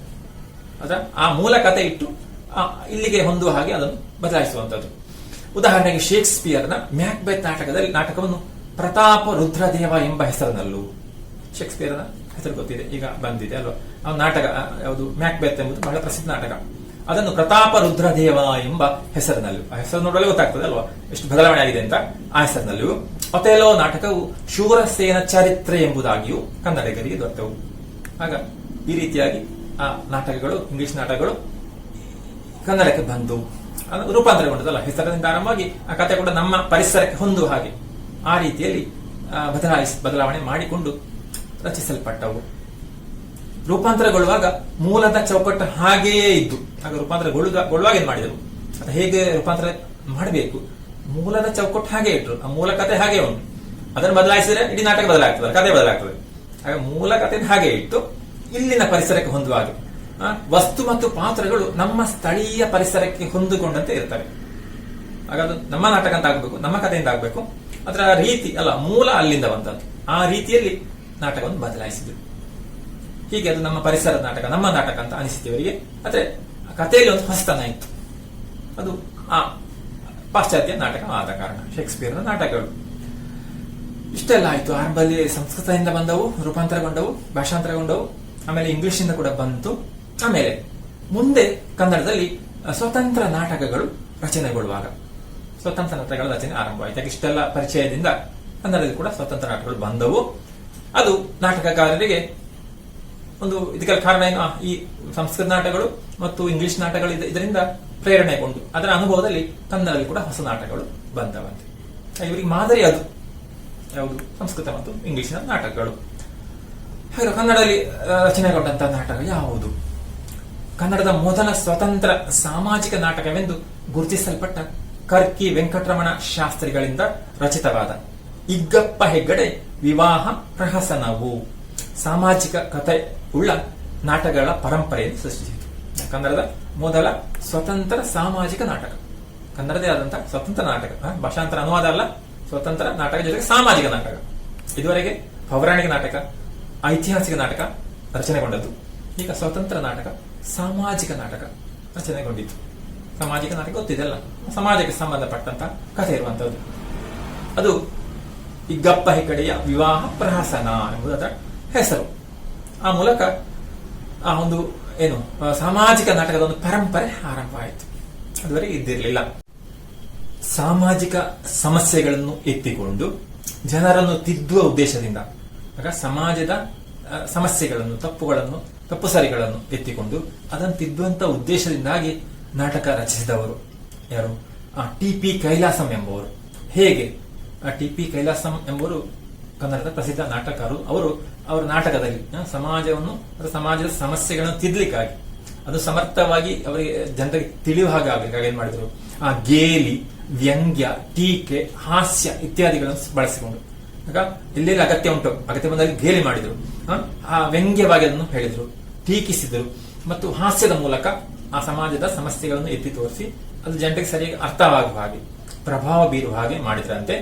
ಅದ ಆ ಮೂಲ ಕಥೆ ಇಟ್ಟು ಇಲ್ಲಿಗೆ ಹೊಂದುವ ಹಾಗೆ ಅದನ್ನು ಬದಲಾಯಿಸುವಂತದ್ದು. ಉದಾಹರಣೆಗೆ ಶೇಕ್ಸ್ಪಿಯರ್ನ ಮ್ಯಾಕ್ಬೆತ್ ನಾಟಕವನ್ನು ಪ್ರತಾಪ ರುದ್ರದೇವ ಎಂಬ ಹೆಸರಿನಲ್ಲೂ, ಶೇಕ್ಸ್ಪಿಯರ್ನ ಹೆಸರು ಗೊತ್ತಿದೆ, ಈಗ ಬಂದಿದೆ ಅಲ್ವಾ. ಆ ನಾಟಕ ಯಾವುದು, ಮ್ಯಾಕ್ಬೆತ್ ಎಂಬುದು ಬಹಳ ಪ್ರಸಿದ್ಧ ನಾಟಕ. ಅದನ್ನು ಪ್ರತಾಪ ರುದ್ರದೇವ ಎಂಬ ಹೆಸರಿನಲ್ಲೂ, ಆ ಹೆಸರು ನೋಡಲು ಗೊತ್ತಾಗ್ತದೆ ಅಲ್ವಾ ಎಷ್ಟು ಬದಲಾವಣೆ ಆಗಿದೆ ಅಂತ. ಆ ಹೆಸರಿನಲ್ಲೂ ಒಥೆಲೋ ನಾಟಕವು ಶೂರಸೇನ ಚರಿತ್ರೆ ಎಂಬುದಾಗಿಯೂ ಕನ್ನಡಿಗರಿಗೆ ದೊರೆತವು. ಆಗ ಈ ರೀತಿಯಾಗಿ ಆ ನಾಟಕಗಳು, ಇಂಗ್ಲಿಷ್ ನಾಟಕಗಳು ಕನ್ನಡಕ್ಕೆ ಬಂದು ರೂಪಾಂತರಗೊಂಡದಲ್ಲ. ಹೆಸರಿನಿಂದ ಆರಂಭವಾಗಿ ಆ ಕಥೆ ಕೂಡ ನಮ್ಮ ಪರಿಸರಕ್ಕೆ ಹೊಂದುವ ಹಾಗೆ ಆ ರೀತಿಯಲ್ಲಿ ಬದಲಾವಣೆ ಮಾಡಿಕೊಂಡು ರಚಿಸಲ್ಪಟ್ಟವು. ರೂಪಾಂತರಗೊಳ್ಳುವಾಗ ಮೂಲದ ಚೌಕಟ್ಟು ಹಾಗೆಯೇ ಇದ್ದು, ಆಗ ರೂಪಾಂತರಗೊಳ್ಳುವಾಗ ಏನ್ ಮಾಡಿದರು, ಅದು ಹೇಗೆ ರೂಪಾಂತರ ಮಾಡಬೇಕು, ಮೂಲದ ಚೌಕಟ್ಟು ಹಾಗೆ ಇಟ್ಟರು. ಆ ಮೂಲ ಕಥೆ ಹಾಗೆ ಉಂಟು, ಅದನ್ನು ಬದಲಾಯಿಸಿದ್ರೆ ಇಡೀ ನಾಟಕ ಬದಲಾಗ್ತದೆ, ಕಥೆ ಬದಲಾಗ್ತದೆ. ಆಗ ಮೂಲ ಕಥೆ ಹಾಗೆ ಇಟ್ಟು ಇಲ್ಲಿನ ಪರಿಸರಕ್ಕೆ ಹೊಂದುವ ಹಾಗೆ ವಸ್ತು ಮತ್ತು ಪಾತ್ರಗಳು ನಮ್ಮ ಸ್ಥಳೀಯ ಪರಿಸರಕ್ಕೆ ಹೊಂದಿಕೊಂಡಂತೆ ಇರ್ತವೆ. ಆಗ ಅದು ನಮ್ಮ ನಾಟಕ ಅಂತ ಆಗ್ಬೇಕು, ನಮ್ಮ ಕಥೆಯಿಂದ ಆಗ್ಬೇಕು. ಅದರ ರೀತಿ ಅಲ್ಲ, ಮೂಲ ಅಲ್ಲಿಂದ ಬಂದದ್ದು. ಆ ರೀತಿಯಲ್ಲಿ ನಾಟಕವನ್ನು ಬದಲಾಯಿಸಿದ್ರು. ಹೀಗೆ ಅದು ನಮ್ಮ ಪರಿಸರದ ನಾಟಕ, ನಮ್ಮ ನಾಟಕ ಅಂತ ಅನಿಸಿದವರಿಗೆ. ಆದ್ರೆ ಕಥೆಯಲ್ಲಿ ಒಂದು ಹೊಸತನ ಇತ್ತು, ಅದು ಆ ಪಾಶ್ಚಾತ್ಯ ನಾಟಕ ಆದ ಕಾರಣ, ಶೇಕ್ಸ್ಪಿಯರ್ನ ನಾಟಕಗಳು. ಇಷ್ಟೆಲ್ಲ ಆಯ್ತು. ಆರಂಭದಲ್ಲಿ ಸಂಸ್ಕೃತದಿಂದ ಬಂದವು, ರೂಪಾಂತರಗೊಂಡವು, ಭಾಷಾಂತರಗೊಂಡವು, ಆಮೇಲೆ ಇಂಗ್ಲಿಷಿಂದ ಕೂಡ ಬಂತು. ಆಮೇಲೆ ಮುಂದೆ ಕನ್ನಡದಲ್ಲಿ ಸ್ವತಂತ್ರ ನಾಟಕಗಳು ರಚನೆಗೊಳ್ಳುವಾಗ ಸ್ವತಂತ್ರ ನಾಟಕಗಳ ರಚನೆ ಆರಂಭವಾಯಿತು. ಯಾಕೆ ಇಷ್ಟೆಲ್ಲ ಪರಿಚಯದಿಂದ ಕನ್ನಡದಲ್ಲಿ ಕೂಡ ಸ್ವತಂತ್ರ ನಾಟಕಗಳು ಬಂದವು. ಅದು ನಾಟಕಕಾರರಿಗೆ ಒಂದು ಇದಕ್ಕೆಲ್ಲ ಕಾರಣ ಏನು, ಈ ಸಂಸ್ಕೃತ ನಾಟಕಗಳು ಮತ್ತು ಇಂಗ್ಲಿಷ್ ನಾಟಕಗಳು ಇದರಿಂದ ಪ್ರೇರಣೆಗೊಂಡು ಅದರ ಅನುಭವದಲ್ಲಿ ಕನ್ನಡದಲ್ಲಿ ಕೂಡ ಹೊಸ ನಾಟಕಗಳು ಬಂದವಂತೆ. ಇವರಿಗೆ ಮಾದರಿ ಅದು ಯಾವುದು, ಸಂಸ್ಕೃತ ಮತ್ತು ಇಂಗ್ಲಿಷಿನ ನಾಟಕಗಳು. ಹಾಗೆ ಕನ್ನಡದಲ್ಲಿ ರಚನೆಗೊಂಡಂತಹ ನಾಟಕ ಯಾವುದು? ಕನ್ನಡದ ಮೊದಲ ಸ್ವತಂತ್ರ ಸಾಮಾಜಿಕ ನಾಟಕವೆಂದು ಗುರುತಿಸಲ್ಪಟ್ಟ ಕರ್ಕಿ ವೆಂಕಟರಮಣ ಶಾಸ್ತ್ರಿಗಳಿಂದ ರಚಿತವಾದ ಇಗ್ಗಪ್ಪ ಹೆಗ್ಗಡೆ ವಿವಾಹ ಪ್ರಹಸನವು ಸಾಮಾಜಿಕ ಕಥೆ ಉಳ್ಳ ನಾಟಕಗಳ ಪರಂಪರೆಯನ್ನು ಸೃಷ್ಟಿಸಿತು. ಕನ್ನಡದ ಮೊದಲ ಸ್ವತಂತ್ರ ಸಾಮಾಜಿಕ ನಾಟಕ, ಕನ್ನಡದೇ ಆದಂತಹ ಸ್ವತಂತ್ರ ನಾಟಕ, ಭಾಷಾಂತರ ಅನುವಾದ ಅಲ್ಲ, ಸ್ವತಂತ್ರ ನಾಟಕ ಜೊತೆಗೆ ಸಾಮಾಜಿಕ ನಾಟಕ. ಇದುವರೆಗೆ ಪೌರಾಣಿಕ ನಾಟಕ, ಐತಿಹಾಸಿಕ ನಾಟಕ ರಚನೆಗೊಂಡದ್ದು. ಈಗ ಸ್ವತಂತ್ರ ನಾಟಕ, ಸಾಮಾಜಿಕ ನಾಟಕ ರಚನೆಗೊಂಡಿತ್ತು. ಸಾಮಾಜಿಕ ನಾಟಕ ಗೊತ್ತಿದೆಲ್ಲ, ಸಮಾಜಕ್ಕೆ ಸಂಬಂಧಪಟ್ಟಂತಹ ಕಥೆ ಇರುವಂತದ್ದು. ಅದು ಇಗ್ಗಪ್ಪ ಹೆಗ್ಗಡೆಯ ವಿವಾಹ ಪ್ರಹಸನ ಎಂಬುದು ಅದರ ಹೆಸರು. ಆ ಮೂಲಕ ಆ ಒಂದು ಏನು ಸಾಮಾಜಿಕ ನಾಟಕದ ಒಂದು ಪರಂಪರೆ ಆರಂಭವಾಯಿತು. ಅದುವರೆಗೆ ಇದ್ದಿರಲಿಲ್ಲ. ಸಾಮಾಜಿಕ ಸಮಸ್ಯೆಗಳನ್ನು ಎತ್ತಿಕೊಂಡು ಜನರನ್ನು ತಿದ್ದುವ ಉದ್ದೇಶದಿಂದ, ಆಗ ಸಮಾಜದ ಸಮಸ್ಯೆಗಳನ್ನು, ತಪ್ಪು ಸರಿಗಳನ್ನು ಎತ್ತಿಕೊಂಡು ಅದನ್ನು ತಿದ್ದುವಂತ ಉದ್ದೇಶದಿಂದಾಗಿ ನಾಟಕ ರಚಿಸಿದವರು ಯಾರು? ಟಿ.ಪಿ. ಕೈಲಾಸಂ ಎಂಬುವರು. ಹೇಗೆ? ಟಿ.ಪಿ. ಕೈಲಾಸಂ ಎಂಬುವರು ಕನ್ನಡದ ಪ್ರಸಿದ್ಧ ನಾಟಕರು. ಅವರ ನಾಟಕದಲ್ಲಿ ಸಮಾಜದ ಸಮಸ್ಯೆಗಳನ್ನು ತಿದ್ದಲಿಕ್ಕಾಗಿ, ಅದು ಸಮರ್ಥವಾಗಿ ಅವರಿಗೆ ಜನರಿಗೆ ತಿಳಿಯುವ ಹಾಗೆ ಆಗಬೇಕಾಗಿ ಏನ್ ಮಾಡಿದ್ರು, ಗೇಲಿ, ವ್ಯಂಗ್ಯ, ಟೀಕೆ, ಹಾಸ್ಯ ಇತ್ಯಾದಿಗಳನ್ನು ಬಳಸಿಕೊಂಡು, ಆಗ ಎಲ್ಲೆಲ್ಲಿ ಅಗತ್ಯ ಉಂಟು, ಅಗತ್ಯ ಬಂದಲ್ಲಿ ಗೇಲಿ ಮಾಡಿದ್ರು, ಆ ವ್ಯಂಗ್ಯವಾಗಿ ಅದನ್ನು ಹೇಳಿದ್ರು, ಟೀಕಿಸಿದರು, ಮತ್ತು ಹಾಸ್ಯದ ಮೂಲಕ ಆ ಸಮಾಜದ ಸಮಸ್ಯೆಗಳನ್ನು ಎತ್ತಿ ತೋರಿಸಿ ಅದು ಜನರಿಗೆ ಸರಿಯಾಗಿ ಅರ್ಥವಾಗುವ ಹಾಗೆ, ಪ್ರಭಾವ ಬೀರುವ ಹಾಗೆ ಮಾಡಿದ್ರಂತೆ.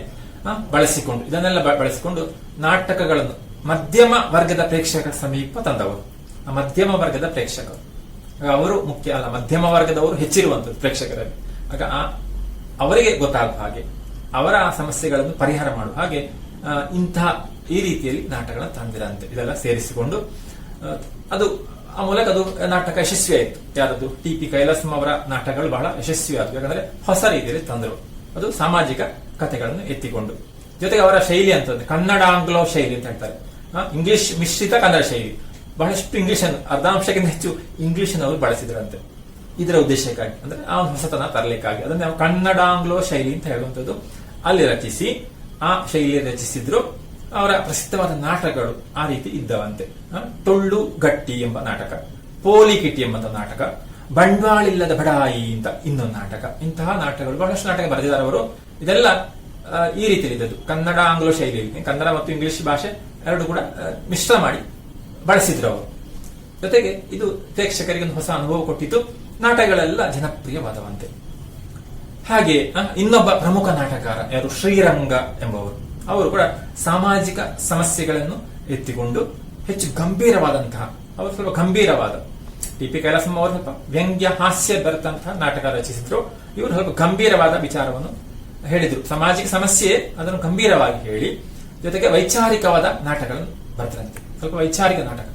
ಬಳಸಿಕೊಂಡು ಇದನ್ನೆಲ್ಲ ಬಳಸಿಕೊಂಡು ನಾಟಕಗಳನ್ನು ಮಧ್ಯಮ ವರ್ಗದ ಪ್ರೇಕ್ಷಕರ ಸಮೀಪ ತಂದವರು. ಆ ಮಧ್ಯಮ ವರ್ಗದ ಪ್ರೇಕ್ಷಕರು ಅವರು ಮುಖ್ಯ ಅಲ್ಲ, ಮಧ್ಯಮ ವರ್ಗದವರು ಹೆಚ್ಚಿರುವಂತದ್ದು ಪ್ರೇಕ್ಷಕರಲ್ಲಿ. ಆಗ ಅವರಿಗೆ ಗೊತ್ತಾಗುವ ಹಾಗೆ, ಅವರ ಸಮಸ್ಯೆಗಳನ್ನು ಪರಿಹಾರ ಮಾಡುವ ಹಾಗೆ ಈ ರೀತಿಯಲ್ಲಿ ನಾಟಕಗಳನ್ನು ತಂದಿರಂತೆ. ಇದೆಲ್ಲ ಸೇರಿಸಿಕೊಂಡು ಅದು ಆ ಮೂಲಕ ಅದು ನಾಟಕ ಯಶಸ್ವಿಯಾಯಿತು. ಯಾರದು? ಟಿ.ಪಿ. ಕೈಲಾಸಂ ಅವರ ನಾಟಕಗಳು ಬಹಳ ಯಶಸ್ವಿಯಾದವು. ಯಾಕಂದ್ರೆ ಹೊಸ ರೀತಿಯಲ್ಲಿ ತಂದರು. ಅದು ಸಾಮಾಜಿಕ ಕಥೆಗಳನ್ನು ಎತ್ತಿಕೊಂಡು, ಜೊತೆಗೆ ಅವರ ಶೈಲಿ ಅಂತಂದ್ರೆ ಕನ್ನಡ ಆಂಗ್ಲೋ ಶೈಲಿ ಅಂತ ಹೇಳ್ತಾರೆ. ಇಂಗ್ಲಿಷ್ ಮಿಶ್ರಿತ ಕನ್ನಡ ಶೈಲಿ, ಬಹಳಷ್ಟು ಇಂಗ್ಲಿಷ್ ಅನ್ನು, ಅರ್ಧಾಂಶಕ್ಕಿಂತ ಹೆಚ್ಚು ಇಂಗ್ಲಿಷ್ ಅವರು ಬಳಸಿದ್ರಂತೆ. ಇದರ ಉದ್ದೇಶಕ್ಕಾಗಿ, ಅಂದ್ರೆ ಆ ಹೊಸತನ ತರಲಿಕ್ಕಾಗಿ ಅದನ್ನ ನಾವು ಕನ್ನಡ ಆಂಗ್ಲೋ ಶೈಲಿ ಅಂತ ಹೇಳುವಂಥದ್ದು ಅಲ್ಲಿ ರಚಿಸಿ, ಆ ಶೈಲಿ ರಚಿಸಿದ್ರು. ಅವರ ಪ್ರಸಿದ್ಧವಾದ ನಾಟಕಗಳು ಆ ರೀತಿ ಇದ್ದವಂತೆ. ಟೊಳ್ಳು ಗಟ್ಟಿ ಎಂಬ ನಾಟಕ, ಪೋಲಿ ಕಿಟ್ಟಿ ಎಂಬ ನಾಟಕ, ಬಂಡವಾಳಿಲ್ಲದ ಬಡಾಯಿ ಅಂತ ಇನ್ನೊಂದು ನಾಟಕ. ಇಂತಹ ನಾಟಕಗಳು ಬಹಳಷ್ಟು ನಾಟಕ ಬರೆದಿದ್ದಾರೆ ಅವರು. ಇದೆಲ್ಲ ಈ ರೀತಿಯಲ್ಲಿ ಇದ್ದದ್ದು ಕನ್ನಡ ಆಂಗ್ಲೋ ಶೈಲಿಯಲ್ಲಿ, ಕನ್ನಡ ಮತ್ತು ಇಂಗ್ಲಿಷ್ ಭಾಷೆ ಎರಡು ಕೂಡ ಮಿಶ್ರ ಮಾಡಿ ಬಳಸಿದ್ರು ಅವರು. ಜೊತೆಗೆ ಇದು ಪ್ರೇಕ್ಷಕರಿಗೆ ಒಂದು ಹೊಸ ಅನುಭವ ಕೊಟ್ಟಿತ್ತು. ನಾಟಕಗಳೆಲ್ಲ ಜನಪ್ರಿಯವಾದವಂತೆ. ಹಾಗೆ ಇನ್ನೊಬ್ಬ ಪ್ರಮುಖ ನಾಟಕಕಾರ ಯಾರು? ಶ್ರೀರಂಗ ಎಂಬವರು. ಅವರು ಕೂಡ ಸಾಮಾಜಿಕ ಸಮಸ್ಯೆಗಳನ್ನು ಎತ್ತಿಕೊಂಡು ಹೆಚ್ಚು ಗಂಭೀರವಾದಂತಹ, ಅವರು ಸ್ವಲ್ಪ ಗಂಭೀರವಾದ, ಟಿ.ಪಿ. ಕೈಲಾಸಂ ಅವರು ಸ್ವಲ್ಪ ವ್ಯಂಗ್ಯ ಹಾಸ್ಯ ಬರೆದಂತಹ ನಾಟಕ ರಚಿಸಿದ್ರು. ಇವರು ಸ್ವಲ್ಪ ಗಂಭೀರವಾದ ವಿಚಾರವನ್ನು ಹೇಳಿದ್ರು. ಸಾಮಾಜಿಕ ಸಮಸ್ಯೆ ಅದನ್ನು ಗಂಭೀರವಾಗಿ ಹೇಳಿ, ಜೊತೆಗೆ ವೈಚಾರಿಕವಾದ ನಾಟಕಗಳನ್ನು ಬರೆದ್ರಂತೆ. ಸ್ವಲ್ಪ ವೈಚಾರಿಕ ನಾಟಕ,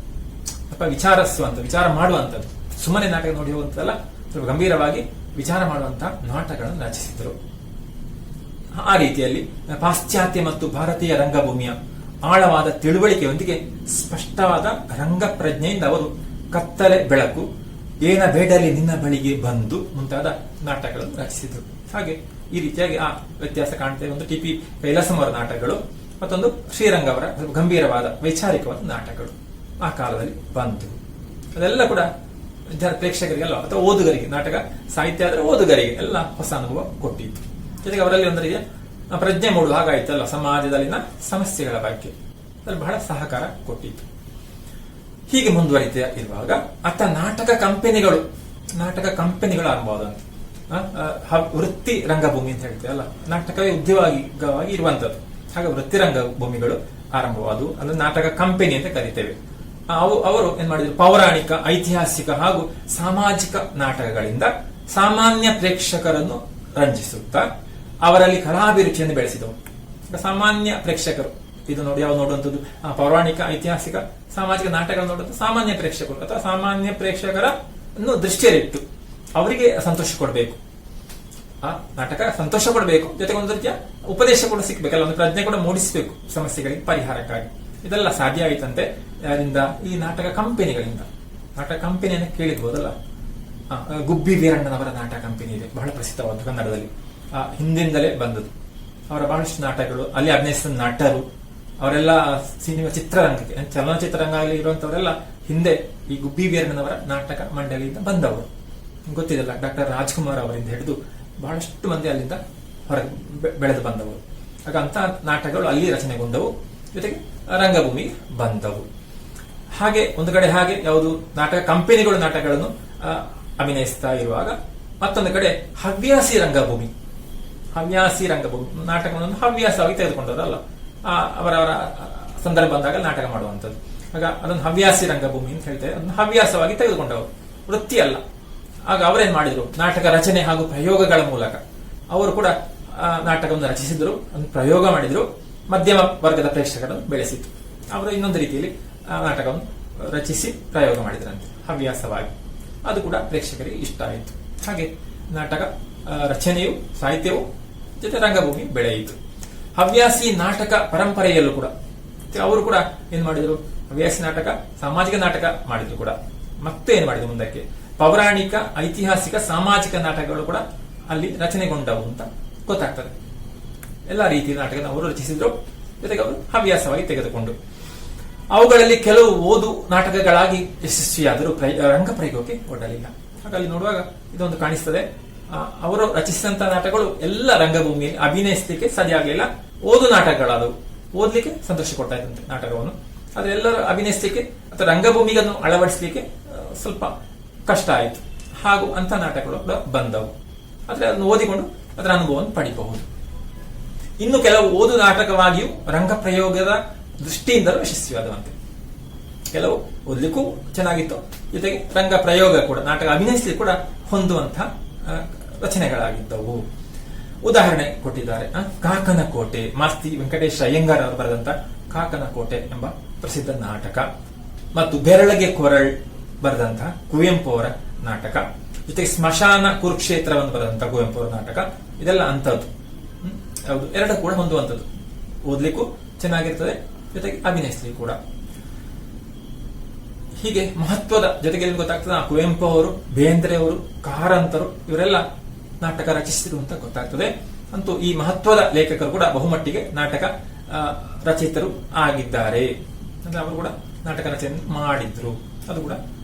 ಸ್ವಲ್ಪ ವಿಚಾರಿಸುವಂತ, ವಿಚಾರ ಮಾಡುವಂಥದ್ದು. ಸುಮ್ಮನೆ ನಾಟಕ ನೋಡಿ ಹೋಗುವಂತಲ್ಲ, ಸ್ವಲ್ಪ ಗಂಭೀರವಾಗಿ ವಿಚಾರ ಮಾಡುವಂತಹ ನಾಟಕಗಳನ್ನು ರಚಿಸಿದರು. ಆ ರೀತಿಯಲ್ಲಿ ಪಾಶ್ಚಾತ್ಯ ಮತ್ತು ಭಾರತೀಯ ರಂಗಭೂಮಿಯ ಆಳವಾದ ತಿಳುವಳಿಕೆಯೊಂದಿಗೆ ಸ್ಪಷ್ಟವಾದ ರಂಗ ಪ್ರಜ್ಞೆಯಿಂದ ಅವರು ಕತ್ತಲೆ ಬೆಳಕು, ಏನ ಬೇಡಲಿ ನಿನ್ನ ಬಳಿಗೆ ಬಂದು ಮುಂತಾದ ನಾಟಕಗಳನ್ನು ರಚಿಸಿದರು. ಹಾಗೆ ಈ ರೀತಿಯಾಗಿ ಆ ವ್ಯತ್ಯಾಸ ಕಾಣ್ತೇವೆ. ಒಂದು ಟಿ.ಪಿ. ಕೈಲಾಸಂ ಅವರ ನಾಟಕಗಳು, ಮತ್ತೊಂದು ಶ್ರೀರಂಗ ಅವರ ಗಂಭೀರವಾದ ವೈಚಾರಿಕವಾದ ನಾಟಕಗಳು ಆ ಕಾಲದಲ್ಲಿ ಬಂತು. ಅದೆಲ್ಲ ಕೂಡ ಪ್ರೇಕ್ಷಕರಿಗೆಲ್ಲ ಅಥವಾ ಓದುಗರಿಗೆ, ನಾಟಕ ಸಾಹಿತ್ಯ ಆದ್ರೆ ಓದುಗರಿಗೆ ಎಲ್ಲ ಹೊಸ ಅನುಭವ ಕೊಟ್ಟಿತ್ತು. ಜೊತೆಗೆ ಅವರಲ್ಲಿ ಒಂದರಿಗೆ ಪ್ರಜ್ಞೆ ಮೂಡುವ ಹಾಗಾಯ್ತಲ್ಲ, ಸಮಾಜದಲ್ಲಿನ ಸಮಸ್ಯೆಗಳ ಬಗ್ಗೆ ಅದ್ರಲ್ಲಿ ಬಹಳ ಸಹಕಾರ ಕೊಟ್ಟಿತ್ತು. ಹೀಗೆ ಮುಂದುವರಿತ ಇರುವಾಗ ಅತ್ತ ನಾಟಕ ಕಂಪನಿಗಳು ಆರಂಭವಾದಂತೆ. ವೃತ್ತಿ ರಂಗಭೂಮಿ ಅಂತ ಹೇಳ್ತೇವೆ ಅಲ್ಲ, ನಾಟಕವೇ ಉದ್ಯೋಗವಾಗಿ ಇರುವಂತದ್ದು. ಹಾಗೆ ವೃತ್ತಿ ರಂಗಭೂಮಿಗಳು ಆರಂಭವಾದವು, ಅಂದ್ರೆ ನಾಟಕ ಕಂಪನಿ ಅಂತ ಕರಿತೇವೆ. ಅವರು ಏನ್ ಮಾಡಿದ್ರು, ಪೌರಾಣಿಕ, ಐತಿಹಾಸಿಕ ಹಾಗೂ ಸಾಮಾಜಿಕ ನಾಟಕಗಳಿಂದ ಸಾಮಾನ್ಯ ಪ್ರೇಕ್ಷಕರನ್ನು ರಂಜಿಸುತ್ತಾ ಅವರಲ್ಲಿ ಕಲಾಭಿರುಚಿಯನ್ನು ಬೆಳೆಸಿದವು. ಸಾಮಾನ್ಯ ಪ್ರೇಕ್ಷಕರು ಇದು ನೋಡಿ ಯಾವ ನೋಡುವಂಥದ್ದು, ಪೌರಾಣಿಕ, ಐತಿಹಾಸಿಕ, ಸಾಮಾಜಿಕ ನಾಟಕಗಳು ನೋಡುವಂಥ ಸಾಮಾನ್ಯ ಪ್ರೇಕ್ಷಕರು ಅಥವಾ ಸಾಮಾನ್ಯ ಪ್ರೇಕ್ಷಕರನ್ನು ದೃಷ್ಟಿಯಲ್ಲಿಟ್ಟು ಅವರಿಗೆ ಸಂತೋಷ ಕೊಡಬೇಕು. ಆ ನಾಟಕ ಸಂತೋಷ ಕೊಡಬೇಕು, ಜೊತೆಗೆ ಒಂದು ರೀತಿಯ ಉಪದೇಶ ಕೂಡ ಸಿಕ್ಬೇಕಲ್ಲ, ಒಂದು ಪ್ರಜ್ಞೆ ಕೂಡ ಮೂಡಿಸಬೇಕು ಸಮಸ್ಯೆಗಳಿಗೆ ಪರಿಹಾರಕ್ಕಾಗಿ. ಇದೆಲ್ಲ ಸಾಧ್ಯ ಆಯಿತಂತೆ ಯಾರಿಂದ? ಈ ನಾಟಕ ಕಂಪನಿಗಳಿಂದ. ನಾಟಕ ಕಂಪನಿಯನ್ನು ಕೇಳಿರ್ಬೋದಲ್ಲ, ಗುಬ್ಬಿ ವೀರಣ್ಣನವರ ನಾಟಕ ಕಂಪನಿ ಇದೆ, ಬಹಳ ಪ್ರಸಿದ್ಧವಾದ ಕನ್ನಡದಲ್ಲಿ, ಹಿಂದಿಂದಲೇ ಬಂದದ್ದು. ಅವರ ಬಹಳಷ್ಟು ನಾಟಕಗಳು, ಅಲ್ಲಿ ಅಭಿನಯಿಸಿದ ನಟರು ಅವರೆಲ್ಲ ಸಿನಿಮಾ ಚಿತ್ರರಂಗಕ್ಕೆ, ಚಲನಚಿತ್ರರಂಗ ಅಲ್ಲಿ ಇರುವಂತವರೆಲ್ಲ ಹಿಂದೆ ಈ ಗುಬ್ಬಿ ವೀರಣ್ಣನವರ ನಾಟಕ ಮಂಡಳಿಯಿಂದ ಬಂದವರು. ಗೊತ್ತಿದೆಲ್ಲ, ಡಾಕ್ಟರ್ ರಾಜ್ಕುಮಾರ್ ಅವರಿಂದ ಹಿಡಿದು ಬಹಳಷ್ಟು ಮಂದಿ ಅಲ್ಲಿಂದ ಹೊರಗೆ ಬೆಳೆದು ಬಂದವರು. ಆಗ ಅಂತ ನಾಟಕಗಳು ಅಲ್ಲಿ ರಚನೆಗೊಂಡವು, ಜೊತೆಗೆ ರಂಗಭೂಮಿ ಬಂದವು. ಹಾಗೆ ಒಂದು ಕಡೆ ಹಾಗೆ ಯಾವುದು ನಾಟಕ ಕಂಪನಿಗಳು ನಾಟಕಗಳನ್ನು ಅಭಿನಯಿಸ್ತಾ ಇರುವಾಗ, ಮತ್ತೊಂದು ಕಡೆ ಹವ್ಯಾಸಿ ರಂಗಭೂಮಿ ನಾಟಕವನ್ನು ಹವ್ಯಾಸವಾಗಿ ತೆಗೆದುಕೊಂಡವರಲ್ಲ, ಅವರವರ ಸಂದರ್ಭ ಬಂದಾಗ ನಾಟಕ ಮಾಡುವಂಥದ್ದು. ಆಗ ಅದನ್ನು ಹವ್ಯಾಸಿ ರಂಗಭೂಮಿ ಅಂತ ಹೇಳ್ತೇವೆ. ಅದನ್ನು ಹವ್ಯಾಸವಾಗಿ ತೆಗೆದುಕೊಂಡವರು, ವೃತ್ತಿ ಅಲ್ಲ. ಆಗ ಅವರೇನ್ ಮಾಡಿದ್ರು, ನಾಟಕ ರಚನೆ ಹಾಗೂ ಪ್ರಯೋಗಗಳ ಮೂಲಕ ಅವರು ಕೂಡ ನಾಟಕವನ್ನು ರಚಿಸಿದ್ರು, ಅದನ್ನು ಪ್ರಯೋಗ ಮಾಡಿದ್ರು, ಮಧ್ಯಮ ವರ್ಗದ ಪ್ರೇಕ್ಷಕರನ್ನು ಬೆಳೆಸಿತು. ಅವರು ಇನ್ನೊಂದು ರೀತಿಯಲ್ಲಿ ನಾಟಕವನ್ನು ರಚಿಸಿ ಪ್ರಯೋಗ ಮಾಡಿದ್ರಂತೆ ಹವ್ಯಾಸವಾಗಿ. ಅದು ಕೂಡ ಪ್ರೇಕ್ಷಕರಿಗೆ ಇಷ್ಟ ಆಯಿತು. ಹಾಗೆ ನಾಟಕ ರಚನೆಯು, ಸಾಹಿತ್ಯವು, ಜೊತೆ ರಂಗಭೂಮಿ ಬೆಳೆಯಿತು. ಹವ್ಯಾಸಿ ನಾಟಕ ಪರಂಪರೆಯಲ್ಲೂ ಕೂಡ ಅವರು ಕೂಡ ಏನ್ ಮಾಡಿದ್ರು, ಹವ್ಯಾಸಿ ನಾಟಕ, ಸಾಮಾಜಿಕ ನಾಟಕ ಮಾಡಿದ್ರು ಕೂಡ. ಮತ್ತೆ ಏನ್ ಮಾಡಿದ್ರು ಮುಂದಕ್ಕೆ, ಪೌರಾಣಿಕ, ಐತಿಹಾಸಿಕ, ಸಾಮಾಜಿಕ ನಾಟಕಗಳು ಕೂಡ ಅಲ್ಲಿ ರಚನೆಗೊಂಡವು ಅಂತ ಗೊತ್ತಾಗ್ತದೆ. ಎಲ್ಲ ರೀತಿಯ ನಾಟಕ ಅವರು ರಚಿಸಿದ್ರು, ಜೊತೆಗೆ ಅವರು ಹವ್ಯಾಸವಾಗಿ ತೆಗೆದುಕೊಂಡು ಅವುಗಳಲ್ಲಿ ಕೆಲವು ಓದು ನಾಟಕಗಳಾಗಿ ಯಶಸ್ವಿಯಾದರೂ ರಂಗ ಪ್ರಯೋಗಕ್ಕೆ ಒಡ್ಡಲಿಲ್ಲ. ಹಾಗಾಗಿ ನೋಡುವಾಗ ಇದೊಂದು ಕಾಣಿಸ್ತದೆ, ಅವರು ರಚಿಸಿದಂತಹ ನಾಟಕಗಳು ಎಲ್ಲ ರಂಗಭೂಮಿಯಲ್ಲಿ ಅಭಿನಯಿಸಲಿಕ್ಕೆ ಸಾಧ್ಯ ಆಗಲಿಲ್ಲ. ಓದು ನಾಟಕಗಳಾದವು, ಓದ್ಲಿಕ್ಕೆ ಸಂತೋಷ ಕೊಡ್ತಾ ಇದ್ದಂತೆ ನಾಟಕವನ್ನು, ಆದ್ರೆ ಎಲ್ಲರೂ ಅಭಿನಯಿಸಲಿಕ್ಕೆ ಅಥವಾ ರಂಗಭೂಮಿಗೆ ಅಳವಡಿಸಲಿಕ್ಕೆ ಸ್ವಲ್ಪ ಕಷ್ಟ ಆಯಿತು. ಹಾಗೂ ಅಂತ ನಾಟಕಗಳು ಬಂದವು, ಆದ್ರೆ ಅದನ್ನು ಓದಿಕೊಂಡು ಅದರ ಅನುಭವವನ್ನು ಪಡಿಬಹುದು. ಇನ್ನು ಕೆಲವು ಓದು ನಾಟಕವಾಗಿಯೂ ರಂಗ ಪ್ರಯೋಗದ ದೃಷ್ಟಿಯಿಂದಲೂ ಯಶಸ್ವಿಯಾದವಂತೆ. ಕೆಲವು ಓದ್ಲಿಕ್ಕೂ ಚೆನ್ನಾಗಿತ್ತು, ಜೊತೆಗೆ ರಂಗ ಪ್ರಯೋಗ ಕೂಡ, ನಾಟಕ ಅಭಿನಯಿಸಲಿಕ್ಕೆ ಕೂಡ ಹೊಂದುವಂತಹ ರಚನೆಗಳಾಗಿದ್ದವು. ಉದಾಹರಣೆ ಕೊಟ್ಟಿದ್ದಾರೆ. ಕಾಕನ ಕೋಟೆ, ಮಾಸ್ತಿ ವೆಂಕಟೇಶ ಅಯ್ಯಂಗಾರ್ ಅವರು ಬರೆದಂತ ಕಾಕನ ಕೋಟೆ ಎಂಬ ಪ್ರಸಿದ್ಧ ನಾಟಕ, ಮತ್ತು ಬೆರಳಗೆ ಕೊರಳ್ ಬರೆದಂತಹ ಕುವೆಂಪು ಅವರ ನಾಟಕ, ಜೊತೆಗೆ ಸ್ಮಶಾನ ಕುರುಕ್ಷೇತ್ರವನ್ನು ಬರೆದಂತಹ ಕುವೆಂಪು ಅವರ ನಾಟಕ. ಇದೆಲ್ಲ ಅಂತದ್ದು ಯಾವುದು, ಎರಡು ಕೂಡ ಹೊಂದುವಂಥದ್ದು, ಓದ್ಲಿಕ್ಕೂ ಚೆನ್ನಾಗಿರ್ತದೆ, ಜೊತೆಗೆ ಅಭಿನಯಿಸಲಿಕ್ಕೆ ಕೂಡ. ಹೀಗೆ ಮಹತ್ವದ ಜೊತೆಗೆ ಏನು ಗೊತ್ತಾಗ್ತದೆ, ಕುವೆಂಪು ಅವರು, ಬೇಂದ್ರೆ ಅವರು, ಕಾರಂತರು ಇವರೆಲ್ಲ ನಾಟಕ ರಚಿಸಿದ್ರು ಅಂತ ಗೊತ್ತಾಗ್ತದೆ. ಅಂತೂ ಈ ಮಹತ್ವದ ಲೇಖಕರು ಕೂಡ ಬಹುಮಟ್ಟಿಗೆ ನಾಟಕ ರಚಯಿತರು ಆಗಿದ್ದಾರೆ, ಅಂದ್ರೆ ಅವರು ಕೂಡ ನಾಟಕ ರಚನೆ ಮಾಡಿದ್ರು, ಅದು ಕೂಡ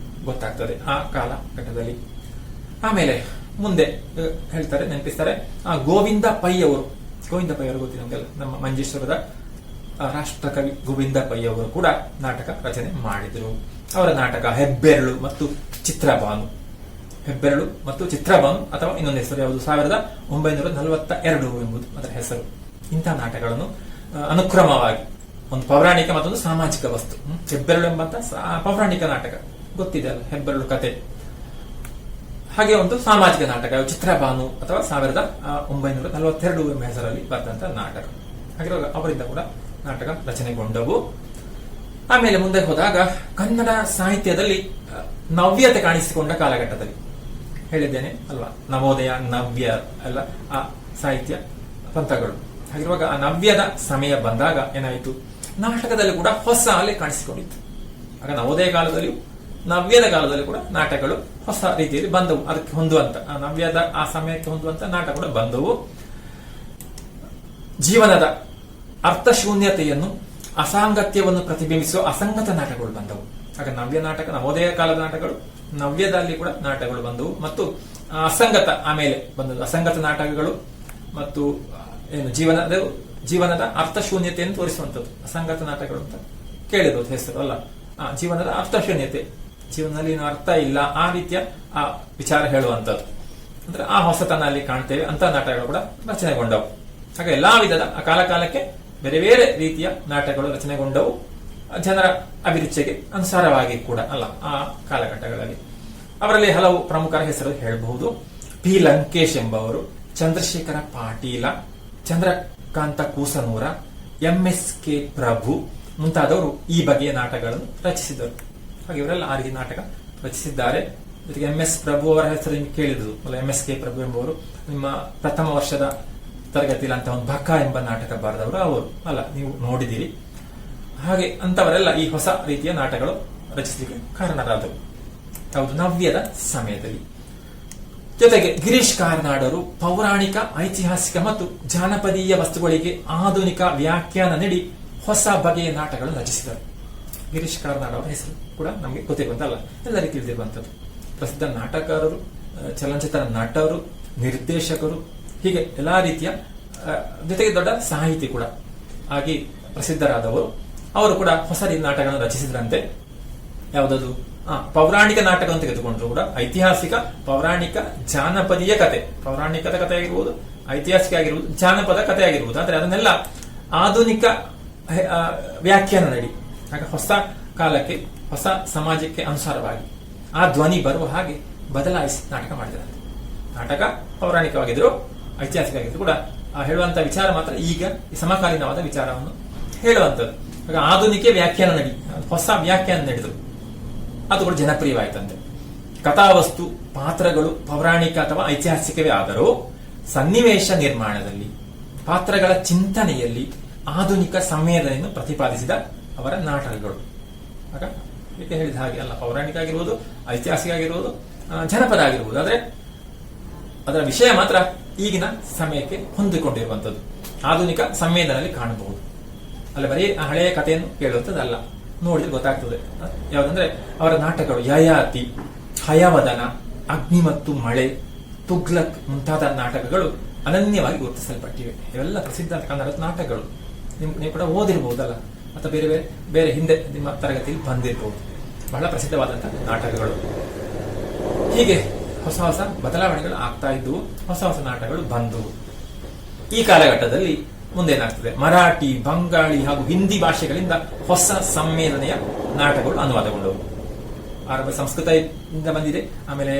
ಗೊತ್ತಾಗ್ತದೆ ಆ ಕಾಲಘಟ್ಟದಲ್ಲಿ. ಆಮೇಲೆ ಮುಂದೆ ಹೇಳ್ತಾರೆ, ನೆನಪಿಸ್ತಾರೆ, ಗೋವಿಂದ ಪೈ ಅವರು ಗೊತ್ತಿ ನಮಗೆಲ್ಲ, ನಮ್ಮ ಮಂಜೇಶ್ವರದ ರಾಷ್ಟ್ರಕವಿ ಗೋವಿಂದ ಪೈ ಅವರು ಕೂಡ ನಾಟಕ ರಚನೆ ಮಾಡಿದ್ರು. ಅವರ ನಾಟಕ ಹೆಬ್ಬೆರಳು ಮತ್ತು ಚಿತ್ರಭಾನು, ಅಥವಾ ಇನ್ನೊಂದು ಹೆಸರು ಯಾವುದು, 1942 ಎಂಬುದು ಅದರ ಹೆಸರು. ಇಂತಹ ನಾಟಕಗಳನ್ನು ಅನುಕ್ರಮವಾಗಿ ಒಂದು ಪೌರಾಣಿಕ ಮತ್ತೊಂದು ಸಾಮಾಜಿಕ ವಸ್ತು. ಹೆಬ್ಬೆರಳು ಎಂಬಂತ ಪೌರಾಣಿಕ ನಾಟಕ ಗೊತ್ತಿದೆ ಅಲ್ಲ, ಹೆಬ್ಬೆರಳು ಕತೆ. ಹಾಗೆ ಒಂದು ಸಾಮಾಜಿಕ ನಾಟಕ ಚಿತ್ರಭಾನು ಅಥವಾ 1942 ಎಂಬ ಹೆಸರಲ್ಲಿ ಬರೆದಂತಹ ನಾಟಕ. ಹಾಗಿರುವಾಗ ಅವರಿಂದ ಕೂಡ ನಾಟಕ ರಚನೆಗೊಂಡವು. ಆಮೇಲೆ ಮುಂದೆ ಹೋದಾಗ ಕನ್ನಡ ಸಾಹಿತ್ಯದಲ್ಲಿ ನವ್ಯತೆ ಕಾಣಿಸಿಕೊಂಡ ಕಾಲಘಟ್ಟದಲ್ಲಿ ಹೇಳಿದ್ದೇನೆ ಅಲ್ವಾ, ನವೋದಯ ನವ್ಯ ಎಲ್ಲ ಆ ಸಾಹಿತ್ಯ ಪಂಥಗಳು. ಹಾಗಿರುವಾಗ ಆ ನವ್ಯದ ಸಮಯ ಬಂದಾಗ ಏನಾಯಿತು, ನಾಟಕದಲ್ಲಿ ಕೂಡ ಹೊಸ ಅಲೆ ಕಾಣಿಸಿಕೊಂಡಿತ್ತು. ಆಗ ನವೋದಯ ಕಾಲದಲ್ಲಿಯೂ ನವ್ಯದ ಕಾಲದಲ್ಲಿ ಕೂಡ ನಾಟಕಗಳು ಹೊಸ ರೀತಿಯಲ್ಲಿ ಬಂದವು. ಅದಕ್ಕೆ ಹೊಂದುವಂತ ಆ ನವ್ಯದ ಆ ಸಮಯಕ್ಕೆ ಹೊಂದುವಂತ ನಾಟಕಗಳು ಬಂದವು. ಜೀವನದ ಅರ್ಥಶೂನ್ಯತೆಯನ್ನು, ಅಸಾಂಗತ್ಯವನ್ನು ಪ್ರತಿಬಿಂಬಿಸುವ ಅಸಂಗತ ನಾಟಕಗಳು ಬಂದವು. ಆಗ ನವ್ಯ ನಾಟಕ, ನವೋದಯ ಕಾಲದ ನಾಟಕಗಳು, ನವ್ಯದಲ್ಲಿ ಕೂಡ ನಾಟಕಗಳು ಬಂದವು. ಮತ್ತು ಅಸಂಗತ ಆಮೇಲೆ ಬಂದದ್ದು ಅಸಂಗತ ನಾಟಕಗಳು ಮತ್ತು ಏನು ಜೀವನದ ಅರ್ಥಶೂನ್ಯತೆಯನ್ನು ತೋರಿಸುವಂಥದ್ದು ಅಸಂಗತ ನಾಟಕಗಳು ಅಂತ ಕೇಳಿರೋದು ಹೆಸರು ಅಲ್ಲ. ಜೀವನದ ಅರ್ಥಶೂನ್ಯತೆ, ಜೀವನದಲ್ಲಿ ಏನು ಅರ್ಥ ಇಲ್ಲ, ಆ ರೀತಿಯ ಆ ವಿಚಾರ ಹೇಳುವಂಥದ್ದು. ಅಂದ್ರೆ ಆ ಹೊಸತನ ಅಲ್ಲಿ ಕಾಣ್ತೇವೆ. ಅಂತ ನಾಟಕಗಳು ಕೂಡ ರಚನೆಗೊಂಡವು. ಹಾಗೆ ಎಲ್ಲಾ ವಿಧದ ಆ ಕಾಲಕ್ಕೆ ಬೇರೆ ಬೇರೆ ರೀತಿಯ ನಾಟಕಗಳು ರಚನೆಗೊಂಡವು, ಜನರ ಅಭಿರುಚಿಗೆ ಅನುಸಾರವಾಗಿ ಕೂಡ ಅಲ್ಲ. ಆ ಕಾಲಘಟ್ಟಗಳಲ್ಲಿ ಅವರಲ್ಲಿ ಹಲವು ಪ್ರಮುಖರ ಹೆಸರು ಹೇಳಬಹುದು. ಪಿ ಲಂಕೇಶ್ ಎಂಬವರು, ಚಂದ್ರಶೇಖರ ಪಾಟೀಲ, ಚಂದ್ರಕಾಂತ ಕೂಸನೂರ, MS.K. ಪ್ರಭು ಮುಂತಾದವರು ಈ ಬಗೆಯ ನಾಟಕಗಳನ್ನು ರಚಿಸಿದರು. ಹಾಗೆ ಇವರೆಲ್ಲ ಆ ರೀತಿ ನಾಟಕ ರಚಿಸಿದ್ದಾರೆ. ಜೊತೆಗೆ MS ಪ್ರಭು ಅವರ ಹೆಸರು ನಿಮ್ಗೆ ಕೇಳಿದ್ರು ಅಲ್ಲ. MS.K. ಪ್ರಭು ಎಂಬುವರು ನಿಮ್ಮ ಪ್ರಥಮ ವರ್ಷದ ತರಗತಿಯಲ್ಲಿ ಅಂತ ಒಂದು ಬಕ ಎಂಬ ನಾಟಕ ಬರೆದವರು ಅವರು ಅಲ್ಲ, ನೀವು ನೋಡಿದಿರಿ. ಹಾಗೆ ಅಂತವರೆಲ್ಲ ಈ ಹೊಸ ರೀತಿಯ ನಾಟಕಗಳು ರಚಿಸಲಿಕ್ಕೆ ಕಾರಣರಾದರು. ಯಾವುದು, ನವ್ಯದ ಸಮಯದಲ್ಲಿ. ಜೊತೆಗೆ ಗಿರೀಶ್ ಕಾರ್ನಾಡರು ಪೌರಾಣಿಕ, ಐತಿಹಾಸಿಕ ಮತ್ತು ಜಾನಪದೀಯ ವಸ್ತುಗಳಿಗೆ ಆಧುನಿಕ ವ್ಯಾಖ್ಯಾನ ನೀಡಿ ಹೊಸ ಬಗೆಯ ನಾಟಕಗಳನ್ನು ರಚಿಸಿದರು. ಗಿರೀಶ್ ಕಾರ್ನಾಡ್ ಅವರ ಹೆಸರು ಕೂಡ ನಮಗೆ ಗೊತ್ತಿರುವಂತಲ್ಲ, ಎಲ್ಲರಿಗೂ ತಿಳಿದಿರುವಂತದ್ದು. ಪ್ರಸಿದ್ಧ ನಾಟಕಕಾರರು, ಚಲನಚಿತ್ರ ನಟರು, ನಿರ್ದೇಶಕರು, ಹೀಗೆ ಎಲ್ಲಾ ರೀತಿಯ ಜೊತೆಗೆ ದೊಡ್ಡ ಸಾಹಿತಿ ಕೂಡ ಆಗಿ ಪ್ರಸಿದ್ಧರಾದವರು. ಅವರು ಕೂಡ ಹೊಸ ರೀತಿಯ ನಾಟಕಗಳನ್ನು ರಚಿಸಿದ್ರಂತೆ. ಯಾವುದದು, ಪೌರಾಣಿಕ ನಾಟಕ ಅಂತ ತೆಗೆದುಕೊಂಡ್ರು ಕೂಡ ಐತಿಹಾಸಿಕ, ಪೌರಾಣಿಕ, ಜಾನಪದೀಯ ಕತೆ, ಪೌರಾಣಿಕದ ಕಥೆ ಆಗಿರ್ಬೋದು, ಐತಿಹಾಸಿಕ ಆಗಿರ್ಬೋದು, ಜಾನಪದ ಕಥೆ ಆಗಿರ್ಬೋದು. ಆದ್ರೆ ಅದನ್ನೆಲ್ಲ ಆಧುನಿಕ ವ್ಯಾಖ್ಯಾನ ನೀಡಿ, ಆಗ ಹೊಸ ಕಾಲಕ್ಕೆ, ಹೊಸ ಸಮಾಜಕ್ಕೆ ಅನುಸಾರವಾಗಿ ಆ ಧ್ವನಿ ಬರುವ ಹಾಗೆ ಬದಲಾಯಿಸಿ ನಾಟಕ ಮಾಡಿದ್ದಾರೆ. ನಾಟಕ ಪೌರಾಣಿಕವಾಗಿದ್ರು, ಐತಿಹಾಸಿಕ ಆಗಿದ್ರು ಕೂಡ ಹೇಳುವಂತ ವಿಚಾರ ಮಾತ್ರ ಈಗ ಸಮಕಾಲೀನವಾದ ವಿಚಾರವನ್ನು ಹೇಳುವಂಥದ್ದು. ಆಗ ಆಧುನಿಕ ವ್ಯಾಖ್ಯಾನ ನಡಿ, ಹೊಸ ವ್ಯಾಖ್ಯಾನ ನೀಡಿದ್ರು. ಅದು ಕೂಡ ಜನಪ್ರಿಯವಾಯಿತಂತೆ. ಕಥಾವಸ್ತು, ಪಾತ್ರಗಳು ಪೌರಾಣಿಕ ಅಥವಾ ಐತಿಹಾಸಿಕವೇ ಆದರೂ ಸನ್ನಿವೇಶ ನಿರ್ಮಾಣದಲ್ಲಿ, ಪಾತ್ರಗಳ ಚಿಂತನೆಯಲ್ಲಿ ಆಧುನಿಕ ಸಂವೇದನೆಯನ್ನು ಪ್ರತಿಪಾದಿಸಿದ ಅವರ ನಾಟಕಗಳು. ಆಗ ಈಗ ಹೇಳಿದ ಹಾಗೆ ಅಲ್ಲ, ಪೌರಾಣಿಕ ಆಗಿರುವುದು, ಐತಿಹಾಸಿಕ ಆಗಿರುವುದು, ಜನಪದ ಆಗಿರುವುದು. ಆದ್ರೆ ಅದರ ವಿಷಯ ಮಾತ್ರ ಈಗಿನ ಸಮಯಕ್ಕೆ ಹೊಂದಿಕೊಂಡಿರುವಂಥದ್ದು, ಆಧುನಿಕ ಸಂವೇದನೆಯಲ್ಲಿ ಕಾಣಬಹುದು. ಅಲ್ಲ ಬರೀ ಹಳೆಯ ಕಥೆಯನ್ನು ಕೇಳುವಂಥದ್ದಲ್ಲ, ನೋಡಿದ್ರೆ ಗೊತ್ತಾಗ್ತದೆ. ಯಾವುದಂದ್ರೆ ಅವರ ನಾಟಕಗಳು ಯಯಾತಿ, ಹಯವದನ, ಅಗ್ನಿ ಮತ್ತು ಮಳೆ, ತುಗ್ಲಕ್ ಮುಂತಾದ ನಾಟಕಗಳು ಅನನ್ಯವಾಗಿ ಗುರುತಿಸಲ್ಪಟ್ಟಿವೆ. ಇವೆಲ್ಲ ಪ್ರಸಿದ್ಧ ಕನ್ನಡದ ನಾಟಕಗಳು. ನೀವು ಕೂಡ ಓದಿರಬಹುದಲ್ಲ, ಅಥವಾ ಬೇರೆ ಬೇರೆ ಬೇರೆ ಹಿಂದೆ ನಿಮ್ಮ ತರಗತಿಯಲ್ಲಿ ಬಂದಿರಬಹುದು. ಬಹಳ ಪ್ರಸಿದ್ಧವಾದಂತಹ ನಾಟಕಗಳು. ಹೀಗೆ ಹೊಸ ಹೊಸ ಬದಲಾವಣೆಗಳು ಆಗ್ತಾ ಇದ್ದವು, ಹೊಸ ಹೊಸ ನಾಟಕಗಳು ಬಂದವು. ಈ ಕಾಲಘಟ್ಟದಲ್ಲಿ ಮುಂದೇನಾಗ್ತದೆ, ಮರಾಠಿ, ಬಂಗಾಳಿ ಹಾಗೂ ಹಿಂದಿ ಭಾಷೆಗಳಿಂದ ಹೊಸ ಸಂವೇದನೆಯ ನಾಟಕಗಳು ಅನುವಾದಗೊಂಡವು. ಆರಂಭ ಸಂಸ್ಕೃತದಿಂದ ಬಂದಿದೆ, ಆಮೇಲೆ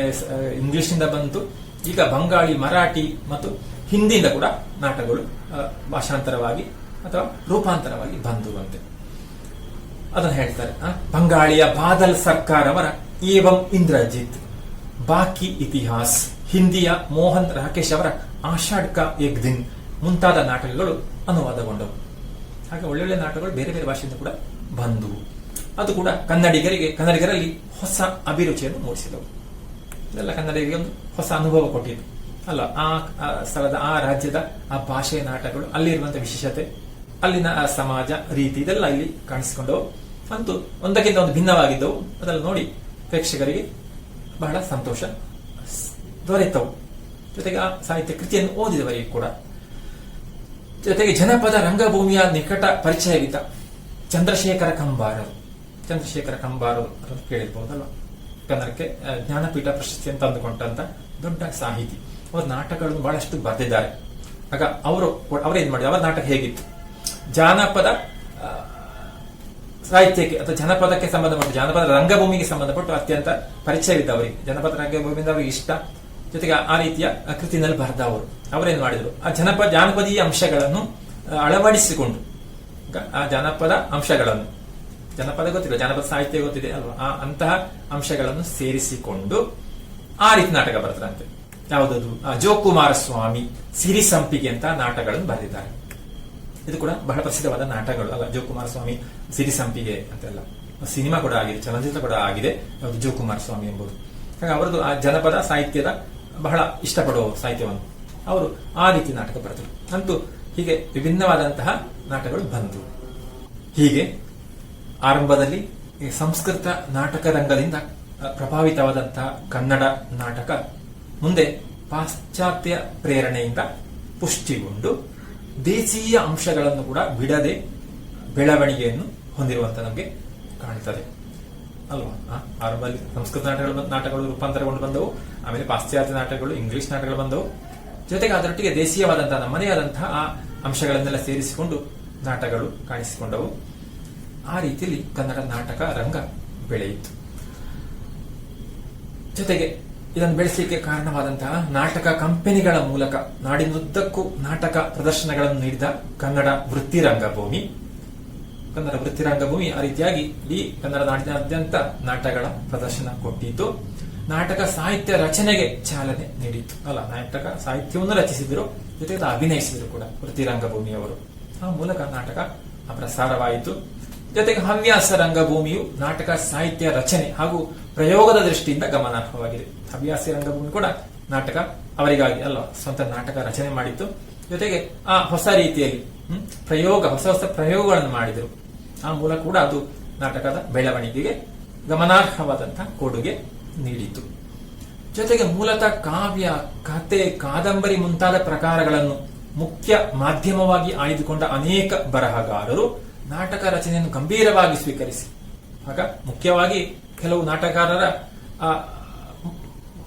ಇಂಗ್ಲಿಷ್ನಿಂದ ಬಂತು, ಈಗ ಬಂಗಾಳಿ, ಮರಾಠಿ ಮತ್ತು ಹಿಂದಿಯಿಂದ ಕೂಡ ನಾಟಕಗಳು ಭಾಷಾಂತರವಾಗಿ ಅಥವಾ ರೂಪಾಂತರವಾಗಿ ಬಂದುವಂತೆ ಅದನ್ನು ಹೇಳ್ತಾರೆ. ಬಂಗಾಳಿಯ ಬಾದಲ್ ಸರ್ಕಾರ್ ಅವರ ಏವಂ ಇಂದ್ರಜಿತ್, ಬಾಕಿ ಇತಿಹಾಸ್, ಹಿಂದಿಯ ಮೋಹನ್ ರಾಕೇಶ್ ಅವರ ಆಷಾಢ್ ಕಾ ಏಕ್ ದಿನ್ ಮುಂತಾದ ನಾಟಕಗಳು ಅನುವಾದಗೊಂಡವು. ಹಾಗೆ ಒಳ್ಳೊಳ್ಳೆ ನಾಟಕಗಳು ಬೇರೆ ಬೇರೆ ಭಾಷೆಯಿಂದ ಕೂಡ ಬಂದವು. ಅದು ಕೂಡ ಕನ್ನಡಿಗರಲ್ಲಿ ಹೊಸ ಅಭಿರುಚಿಯನ್ನು ಮೂಡಿಸಿದವು. ಇದೆಲ್ಲ ಕನ್ನಡಿಗರಿಗೆ ಒಂದು ಹೊಸ ಅನುಭವ ಕೊಟ್ಟಿದ್ದು ಅಲ್ಲ. ಆ ಸ್ಥಳದ, ಆ ರಾಜ್ಯದ, ಆ ಭಾಷೆಯ ನಾಟಕಗಳು, ಅಲ್ಲಿರುವಂತಹ ವಿಶೇಷತೆ, ಅಲ್ಲಿನ ಸಮಾಜ ರೀತಿ, ಇದೆಲ್ಲ ಇಲ್ಲಿ ಕಾಣಿಸಿಕೊಂಡವು. ಅಂತೂ ಒಂದಕ್ಕಿಂತ ಒಂದು ಭಿನ್ನವಾಗಿದ್ದವು. ಅದನ್ನು ನೋಡಿ ಪ್ರೇಕ್ಷಕರಿಗೆ ಬಹಳ ಸಂತೋಷ ದೊರೆತವು. ಜೊತೆಗೆ ಆ ಸಾಹಿತ್ಯ ಕೃತಿಯನ್ನು ಓದಿದವರಿಗೆ ಕೂಡ. ಜೊತೆಗೆ ಜನಪದ ರಂಗಭೂಮಿಯ ನಿಕಟ ಪರಿಚಯವಿದ್ದ ಚಂದ್ರಶೇಖರ ಕಂಬಾರರು ಕೇಳಿರ್ಬಹುದಲ್ವ. ಕನ್ನಡಕ್ಕೆ ಜ್ಞಾನಪೀಠ ಪ್ರಶಸ್ತಿಯನ್ನು ತಂದುಕೊಂಡಂತ ದೊಡ್ಡ ಸಾಹಿತಿ. ಅವರ ನಾಟಕಗಳನ್ನು ಬಹಳಷ್ಟು ಬರೆದಿದ್ದಾರೆ. ಆಗ ಅವರೇನ್ ಮಾಡಿದ್ರು, ಅವರ ನಾಟಕ ಹೇಗಿತ್ತು, ಜಾನಪದ ಸಾಹಿತ್ಯಕ್ಕೆ ಅಥವಾ ಜನಪದಕ್ಕೆ ಸಂಬಂಧಪಟ್ಟು, ಜಾನಪದ ರಂಗಭೂಮಿಗೆ ಸಂಬಂಧಪಟ್ಟು ಅತ್ಯಂತ ಪರಿಚಯವಿದ್ದ ಅವರಿಗೆ, ಜನಪದ ರಂಗಭೂಮಿಯಿಂದ ಅವರಿಗೆ ಇಷ್ಟ. ಜೊತೆಗೆ ಆ ರೀತಿಯ ಕೃತಿನಲ್ಲಿ ಬರೆದವರು ಅವರೇನ್ ಮಾಡಿದ್ರು, ಆ ಜಾನಪದೀಯ ಅಂಶಗಳನ್ನು ಅಳವಡಿಸಿಕೊಂಡು, ಆ ಜಾನಪದ ಅಂಶಗಳನ್ನು ಜನಪದ ಗೊತ್ತಿಲ್ಲ, ಜನಪದ ಸಾಹಿತ್ಯ ಗೊತ್ತಿದೆ ಅಲ್ವಾ, ಅಂತಹ ಅಂಶಗಳನ್ನು ಸೇರಿಸಿಕೊಂಡು ಆ ರೀತಿ ನಾಟಕ ಬರ್ತದಂತೆ. ಯಾವುದದು? ಜೋಕುಮಾರಸ್ವಾಮಿ ಸಿರಿ ಸಂಪಿಗೆ ಅಂತ ನಾಟಕಗಳನ್ನು ಬರೆದಿದ್ದಾರೆ. ಇದು ಕೂಡ ಬಹಳ ಪ್ರಸಿದ್ಧವಾದ ನಾಟಕಗಳು ಅಲ್ಲ, ಜೋಕುಮಾರಸ್ವಾಮಿ ಸಿರಿ ಸಂಪಿಗೆ ಅಂತೆಲ್ಲ. ಸಿನಿಮಾ ಕೂಡ ಆಗಿದೆ, ಚಲನಚಿತ್ರ ಕೂಡ ಆಗಿದೆ, ಯಾವುದು ಜೋಕುಮಾರಸ್ವಾಮಿ ಎಂಬುದು. ಹಾಗೆ ಅವರದ್ದು ಆ ಜನಪದ ಸಾಹಿತ್ಯದ ಬಹಳ ಇಷ್ಟಪಡುವ ಸಾಹಿತ್ಯವನ್ನು ಅವರು ಆ ರೀತಿ ನಾಟಕ ಬರೆದರು. ಅಂತೂ ಹೀಗೆ ವಿಭಿನ್ನವಾದಂತಹ ನಾಟಕಗಳು ಬಂತು. ಹೀಗೆ ಆರಂಭದಲ್ಲಿ ಸಂಸ್ಕೃತ ನಾಟಕ ರಂಗದಿಂದ ಪ್ರಭಾವಿತವಾದಂತಹ ಕನ್ನಡ ನಾಟಕ ಮುಂದೆ ಪಾಶ್ಚಾತ್ಯ ಪ್ರೇರಣೆಯಿಂದ ಪುಷ್ಟಿಗೊಂಡು ದೇಶೀಯ ಅಂಶಗಳನ್ನು ಕೂಡ ಬಿಡದೆ ಬೆಳವಣಿಗೆಯನ್ನು ಹೊಂದಿರುವಂತ ನಮಗೆ ಕಾಣ್ತದೆ ಅಲ್ವಾ. ಆರಂಭದಲ್ಲಿ ಸಂಸ್ಕೃತ ನಾಟಕಗಳು ರೂಪಾಂತರಗೊಂಡು ಬಂದವು, ಆಮೇಲೆ ಪಾಶ್ಚಾತ್ಯ ನಾಟಕಗಳು, ಇಂಗ್ಲಿಷ್ ನಾಟಕಗಳು ಬಂದವು. ಜೊತೆಗೆ ಅದರೊಟ್ಟಿಗೆ ದೇಶೀಯವಾದಂತಹ ನಮ್ಮನೆಯಾದಂತಹ ಆ ಅಂಶಗಳನ್ನೆಲ್ಲ ಸೇರಿಸಿಕೊಂಡು ನಾಟಕಗಳು ಕಾಣಿಸಿಕೊಂಡವು. ಆ ರೀತಿಯಲ್ಲಿ ಕನ್ನಡ ನಾಟಕ ರಂಗ ಬೆಳೆಯಿತು. ಜೊತೆಗೆ ಇದನ್ನು ಬೆಳೆಸಲಿಕ್ಕೆ ಕಾರಣವಾದಂತಹ ನಾಟಕ ಕಂಪನಿಗಳ ಮೂಲಕ ನಾಡಿನುದ್ದಕ್ಕೂ ನಾಟಕ ಪ್ರದರ್ಶನಗಳನ್ನು ನೀಡಿದ ಕನ್ನಡ ವೃತ್ತಿರಂಗಭೂಮಿ ಆ ರೀತಿಯಾಗಿ ಇಡೀ ಕನ್ನಡ ನಾಡಿನಾದ್ಯಂತ ನಾಟಕಗಳ ಪ್ರದರ್ಶನ ಕೊಟ್ಟಿದ್ದು, ನಾಟಕ ಸಾಹಿತ್ಯ ರಚನೆಗೆ ಚಾಲನೆ ನೀಡಿತು ಅಲ್ಲ. ನಾಟಕ ಸಾಹಿತ್ಯವನ್ನು ರಚಿಸಿದ್ರು, ಜೊತೆಗೆ ಅಭಿನಯಿಸಿದ್ರು ಕೂಡ ವೃತ್ತಿರಂಗಭೂಮಿಯವರು. ಆ ಮೂಲಕ ನಾಟಕ ಪ್ರಸಾರವಾಯಿತು. ಜೊತೆಗೆ ಹವ್ಯಾಸ ರಂಗಭೂಮಿಯು ನಾಟಕ ಸಾಹಿತ್ಯ ರಚನೆ ಹಾಗೂ ಪ್ರಯೋಗದ ದೃಷ್ಟಿಯಿಂದ ಗಮನಾರ್ಹವಾಗಿದೆ. ಹವ್ಯಾಸಿ ರಂಗಭೂಮಿ ಕೂಡ ನಾಟಕ ಅವರಿಗಾಗಿ ಅಲ್ಲ, ಸ್ವಂತ ನಾಟಕ ರಚನೆ ಮಾಡಿತ್ತು. ಜೊತೆಗೆ ಆ ಹೊಸ ರೀತಿಯಲ್ಲಿ ಹೊಸ ಹೊಸ ಪ್ರಯೋಗಗಳನ್ನು ಮಾಡಿದರು. ಆ ಮೂಲಕ ಕೂಡ ಅದು ನಾಟಕದ ಬೆಳವಣಿಗೆಗೆ ಗಮನಾರ್ಹವಾದಂತಹ ಕೊಡುಗೆ ನೀಡಿತು. ಜೊತೆಗೆ ಮೂಲತಃ ಕಾವ್ಯ, ಕತೆ, ಕಾದಂಬರಿ ಮುಂತಾದ ಪ್ರಕಾರಗಳನ್ನು ಮುಖ್ಯ ಮಾಧ್ಯಮವಾಗಿ ಆಯ್ದುಕೊಂಡ ಅನೇಕ ಬರಹಗಾರರು ನಾಟಕ ರಚನೆಯನ್ನು ಗಂಭೀರವಾಗಿ ಸ್ವೀಕರಿಸಿ, ಆಗ ಮುಖ್ಯವಾಗಿ ಕೆಲವು ನಾಟಕಗಾರರ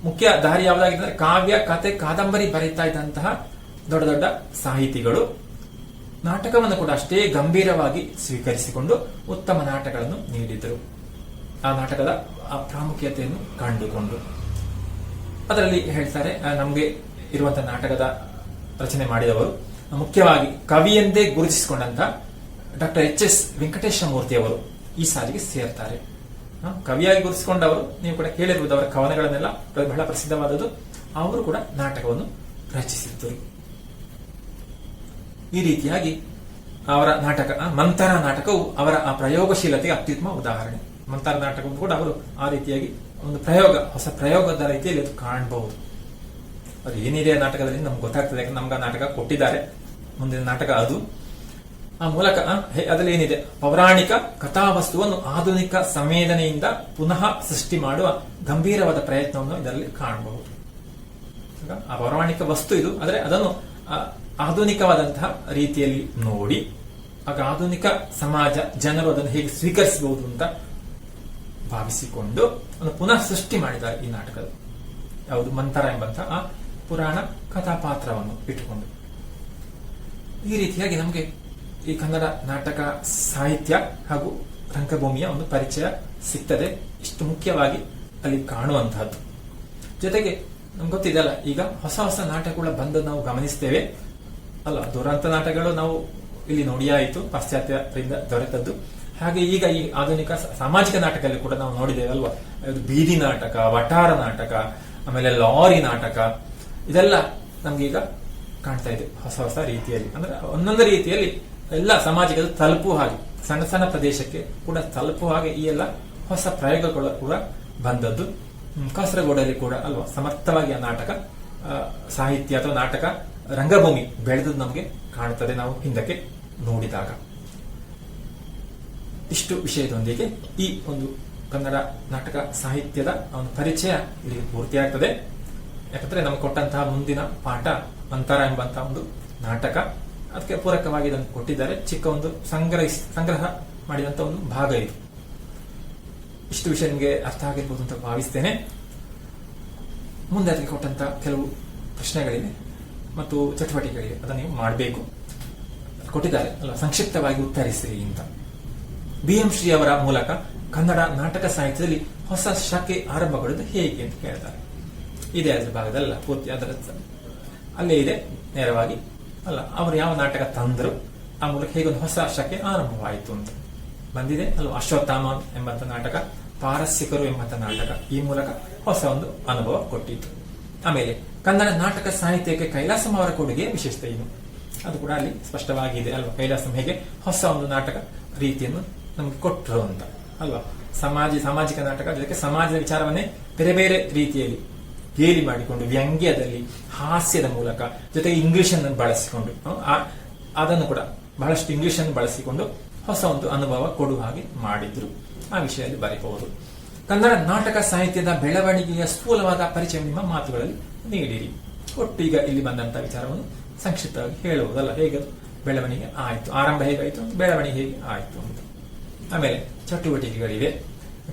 ಮುಖ್ಯ ದಾರಿ ಯಾವುದಾಗಿದ್ದರೆ ಕಾವ್ಯ, ಕತೆ, ಕಾದಂಬರಿ ಬರೀತಾ ಇದ್ದಂತಹ ದೊಡ್ಡ ದೊಡ್ಡ ಸಾಹಿತಿಗಳು ನಾಟಕವನ್ನು ಕೂಡ ಅಷ್ಟೇ ಗಂಭೀರವಾಗಿ ಸ್ವೀಕರಿಸಿಕೊಂಡು ಉತ್ತಮ ನಾಟಕಗಳನ್ನು ನೀಡಿದರು. ಆ ನಾಟಕದ ಪ್ರಾಮುಖ್ಯತೆಯನ್ನು ಕಂಡುಕೊಂಡು ಅದರಲ್ಲಿ ಹೇಳ್ತಾರೆ, ನಮಗೆ ಇರುವಂತಹ ನಾಟಕದ ರಚನೆ ಮಾಡಿದವರು ಮುಖ್ಯವಾಗಿ ಕವಿಯೆಂದೇ ಗುರುತಿಸಿಕೊಂಡಂತಹ ಡಾಕ್ಟರ್ ಎಚ್.ಎಸ್. ವೆಂಕಟೇಶಮೂರ್ತಿ ಅವರು ಈ ಸಾಲಿಗೆ ಸೇರ್ತಾರೆ. ಕವಿಯಾಗಿ ಗುರುತಿಸಿಕೊಂಡವರು, ನೀವು ಕೂಡ ಕೇಳಿರುವುದು ಅವರ ಕವನಗಳನ್ನೆಲ್ಲ ಬಹಳ ಪ್ರಸಿದ್ಧವಾದದ್ದು. ಅವರು ಕೂಡ ನಾಟಕವನ್ನು ರಚಿಸಿದ್ದರು. ಈ ರೀತಿಯಾಗಿ ಅವರ ನಾಟಕ ಮಂಥರ ನಾಟಕವು ಅವರ ಆ ಪ್ರಯೋಗಶೀಲತೆಗೆ ಅತ್ಯುತ್ತಮ ಉದಾಹರಣೆ. ಮಂಥರ ನಾಟಕವನ್ನು ಕೂಡ ಅವರು ಆ ರೀತಿಯಾಗಿ ಒಂದು ಹೊಸ ಪ್ರಯೋಗದ ರೀತಿಯಲ್ಲಿ ಅದು ಕಾಣಬಹುದು. ಅದು ಏನಿದೆ ನಾಟಕದಲ್ಲಿ ನಮ್ಗೆ ಗೊತ್ತಾಗ್ತದೆ, ಯಾಕಂದ್ರೆ ನಮ್ಗೆ ನಾಟಕ ಕೊಟ್ಟಿದ್ದಾರೆ. ಮುಂದಿನ ನಾಟಕ ಅದು. ಆ ಮೂಲಕ ಅದರಲ್ಲಿ ಏನಿದೆ, ಪೌರಾಣಿಕ ಕಥಾವಸ್ತುವನ್ನು ಆಧುನಿಕ ಸಂವೇದನೆಯಿಂದ ಪುನಃ ಸೃಷ್ಟಿ ಮಾಡುವ ಗಂಭೀರವಾದ ಪ್ರಯತ್ನವನ್ನು ಇದರಲ್ಲಿ ಕಾಣಬಹುದು. ಆ ಪೌರಾಣಿಕ ವಸ್ತು ಇದು, ಆದರೆ ಅದನ್ನು ಆಧುನಿಕವಾದಂತಹ ರೀತಿಯಲ್ಲಿ ನೋಡಿ, ಆಗ ಆಧುನಿಕ ಸಮಾಜ, ಜನರು ಅದನ್ನು ಹೇಗೆ ಸ್ವೀಕರಿಸಬಹುದು ಅಂತ ಭಾವಿಸಿಕೊಂಡು ಒಂದು ಪುನಃ ಸೃಷ್ಟಿ ಮಾಡಿದ್ದಾರೆ ಈ ನಾಟಕದ. ಯಾವುದು? ಮಂಥರ ಎಂಬಂತಹ ಆ ಪುರಾಣ ಕಥಾಪಾತ್ರವನ್ನು ಇಟ್ಟುಕೊಂಡು. ಈ ರೀತಿಯಾಗಿ ನಮಗೆ ಈ ಕನ್ನಡ ನಾಟಕ ಸಾಹಿತ್ಯ ಹಾಗೂ ರಂಗಭೂಮಿಯ ಒಂದು ಪರಿಚಯ ಸಿಗ್ತದೆ. ಇಷ್ಟು ಮುಖ್ಯವಾಗಿ ಅಲ್ಲಿ ಕಾಣುವಂತಹದ್ದು. ಜೊತೆಗೆ ನಮ್ಗೆ ಗೊತ್ತಿದೆಯಲ್ಲ, ಈಗ ಹೊಸ ಹೊಸ ನಾಟಕಗಳು ಬಂದದ್ದು ನಾವು ಗಮನಿಸ್ತೇವೆ ಅಲ್ಲ. ದುರಂತ ನಾಟಕಗಳು ನಾವು ಇಲ್ಲಿ ನೋಡಿಯಾಯಿತು, ಪಾಶ್ಚಾತ್ಯರಿಂದ ದೊರೆತದ್ದು. ಹಾಗೆ ಈಗ ಈ ಆಧುನಿಕ ಸಾಮಾಜಿಕ ನಾಟಕದಲ್ಲಿ ಕೂಡ ನಾವು ನೋಡಿದ್ದೇವೆ ಅಲ್ವಾ. ಬೀದಿ ನಾಟಕ, ವಟಾರ ನಾಟಕ, ಆಮೇಲೆ ಲಾರಿ ನಾಟಕ, ಇದೆಲ್ಲ ನಮ್ಗೀಗ ಕಾಣ್ತಾ ಇದೆ ಹೊಸ ಹೊಸ ರೀತಿಯಲ್ಲಿ. ಅಂದ್ರೆ ಒಂದೊಂದು ರೀತಿಯಲ್ಲಿ ಎಲ್ಲ ಸಮಾಜಕ್ಕೆ ತಲುಪುವ ಹಾಗೆ, ಸಣ್ಣ ಸಣ್ಣ ಪ್ರದೇಶಕ್ಕೆ ಕೂಡ ತಲುಪುವ ಹಾಗೆ ಈ ಎಲ್ಲ ಹೊಸ ಪ್ರಯೋಗಗಳು ಕೂಡ ಬಂದದ್ದು. ಕಾಸರಗೋಡಲ್ಲಿ ಕೂಡ ಅಲ್ವಾ ಸಮರ್ಥವಾಗಿ ಆ ನಾಟಕ ಸಾಹಿತ್ಯ ಅಥವಾ ನಾಟಕ ರಂಗಭೂಮಿ ಬೆಳೆದದ್ದು ನಮಗೆ ಕಾಣುತ್ತದೆ ನಾವು ಹಿಂದಕ್ಕೆ ನೋಡಿದಾಗ. ಇಷ್ಟು ವಿಷಯದೊಂದಿಗೆ ಈ ಒಂದು ಕನ್ನಡ ನಾಟಕ ಸಾಹಿತ್ಯದ ಒಂದು ಪರಿಚಯ ಇಲ್ಲಿ ಪೂರ್ತಿಯಾಗ್ತದೆ. ಯಾಕಂದ್ರೆ ನಮಗೆ ಕೊಟ್ಟಂತಹ ಮುಂದಿನ ಪಾಠ ಮಂಥರ ಎಂಬಂತಹ ಒಂದು ನಾಟಕ, ಅದಕ್ಕೆ ಪೂರಕವಾಗಿ ಇದನ್ನು ಕೊಟ್ಟಿದ್ದಾರೆ. ಚಿಕ್ಕ ಒಂದು ಸಂಗ್ರಹ ಮಾಡಿದಂತ ಒಂದು ಭಾಗ ಇದು. ಇಷ್ಟು ವಿಷಯ ನಿಮಗೆ ಅರ್ಥ ಆಗಿರ್ಬೋದು ಅಂತ ಭಾವಿಸ್ತೇನೆ. ಮುಂದೆ ಅದಕ್ಕೆ ಕೊಟ್ಟಂತ ಕೆಲವು ಪ್ರಶ್ನೆಗಳಿವೆ ಮತ್ತು ಚಟುವಟಿಕೆಗಳಿವೆ, ಅದನ್ನು ನೀವು ಮಾಡಬೇಕು. ಕೊಟ್ಟಿದ್ದಾರೆ ಅಲ್ಲ, ಸಂಕ್ಷಿಪ್ತವಾಗಿ ಉತ್ತರಿಸಿರಿ ಅಂತ. BM ಶ್ರೀ ಅವರ ಮೂಲಕ ಕನ್ನಡ ನಾಟಕ ಸಾಹಿತ್ಯದಲ್ಲಿ ಹೊಸ ಶಾಖೆ ಆರಂಭಗೊಳ್ಳೋದು ಹೇಗೆ ಅಂತ ಕೇಳ್ತಾರೆ. ಇದೆ ಅದರ ಭಾಗದಲ್ಲ, ಪೂರ್ತಿ ಅದರ ಅಲ್ಲೇ ಇದೆ ನೇರವಾಗಿ ಅಲ್ಲ. ಅವರು ಯಾವ ನಾಟಕ ತಂದರು, ಆ ಮೂಲಕ ಹೇಗೊಂದು ಹೊಸ ಶಾಖೆ ಆರಂಭವಾಯಿತು ಅಂತ ಬಂದಿದೆ ಅಲ್ವಾ. ಅಶ್ವತ್ಥಾಮ ಎಂಬಂತ ನಾಟಕ, ಪಾರಸ್ಯಕರು ಎಂಬಂತ ನಾಟಕ ಈ ಮೂಲಕ ಹೊಸ ಒಂದು ಅನುಭವ ಕೊಟ್ಟಿತ್ತು. ಆಮೇಲೆ ಕನ್ನಡ ನಾಟಕ ಸಾಹಿತ್ಯಕ್ಕೆ ಕೈಲಾಸಂ ಅವರ ಕೊಡುಗೆ ವಿಶೇಷತೆ ಏನು, ಅದು ಕೂಡ ಅಲ್ಲಿ ಸ್ಪಷ್ಟವಾಗಿದೆ ಅಲ್ವಾ. ಕೈಲಾಸಂ ಹೇಗೆ ಹೊಸ ಒಂದು ನಾಟಕ ರೀತಿಯನ್ನು ನಮ್ಗೆ ಕೊಟ್ಟರು ಅಂತ ಅಲ್ವಾ. ಸಾಮಾಜಿಕ ನಾಟಕ ಜೊತೆಗೆ ಸಮಾಜದ ವಿಚಾರವನ್ನೇ ಬೇರೆ ಬೇರೆ ರೀತಿಯಲ್ಲಿ ಗೇಲಿ ಮಾಡಿಕೊಂಡು ವ್ಯಂಗ್ಯದಲ್ಲಿ ಹಾಸ್ಯದ ಮೂಲಕ ಜೊತೆಗೆ ಇಂಗ್ಲಿಷ್ ಅನ್ನು ಬಳಸಿಕೊಂಡು ಅದನ್ನು ಕೂಡ ಬಹಳಷ್ಟು ಇಂಗ್ಲಿಷ್ ಅನ್ನು ಬಳಸಿಕೊಂಡು ಹೊಸ ಒಂದು ಅನುಭವ ಕೊಡುವ ಹಾಗೆ ಮಾಡಿದ್ರು. ಆ ವಿಷಯದಲ್ಲಿ ಬರೆಯಬಹುದು. ಕನ್ನಡ ನಾಟಕ ಸಾಹಿತ್ಯದ ಬೆಳವಣಿಗೆಯ ಸ್ಥೂಲವಾದ ಪರಿಚಯ ನಿಮ್ಮ ಮಾತುಗಳಲ್ಲಿ ನೀಡಿರಿ. ಒಟ್ಟು ಈಗ ಇಲ್ಲಿ ಬಂದಂತಹ ವಿಚಾರವನ್ನು ಸಂಕ್ಷಿಪ್ತವಾಗಿ ಹೇಳುವುದಲ್ಲ, ಹೇಗೆ ಬೆಳವಣಿಗೆ ಆಯಿತು, ಆರಂಭ ಹೇಗಾಯಿತು, ಬೆಳವಣಿಗೆ ಹೇಗೆ ಆಯಿತು ಅಂತ. ಆಮೇಲೆ ಚಟುವಟಿಕೆಗಳಿವೆ.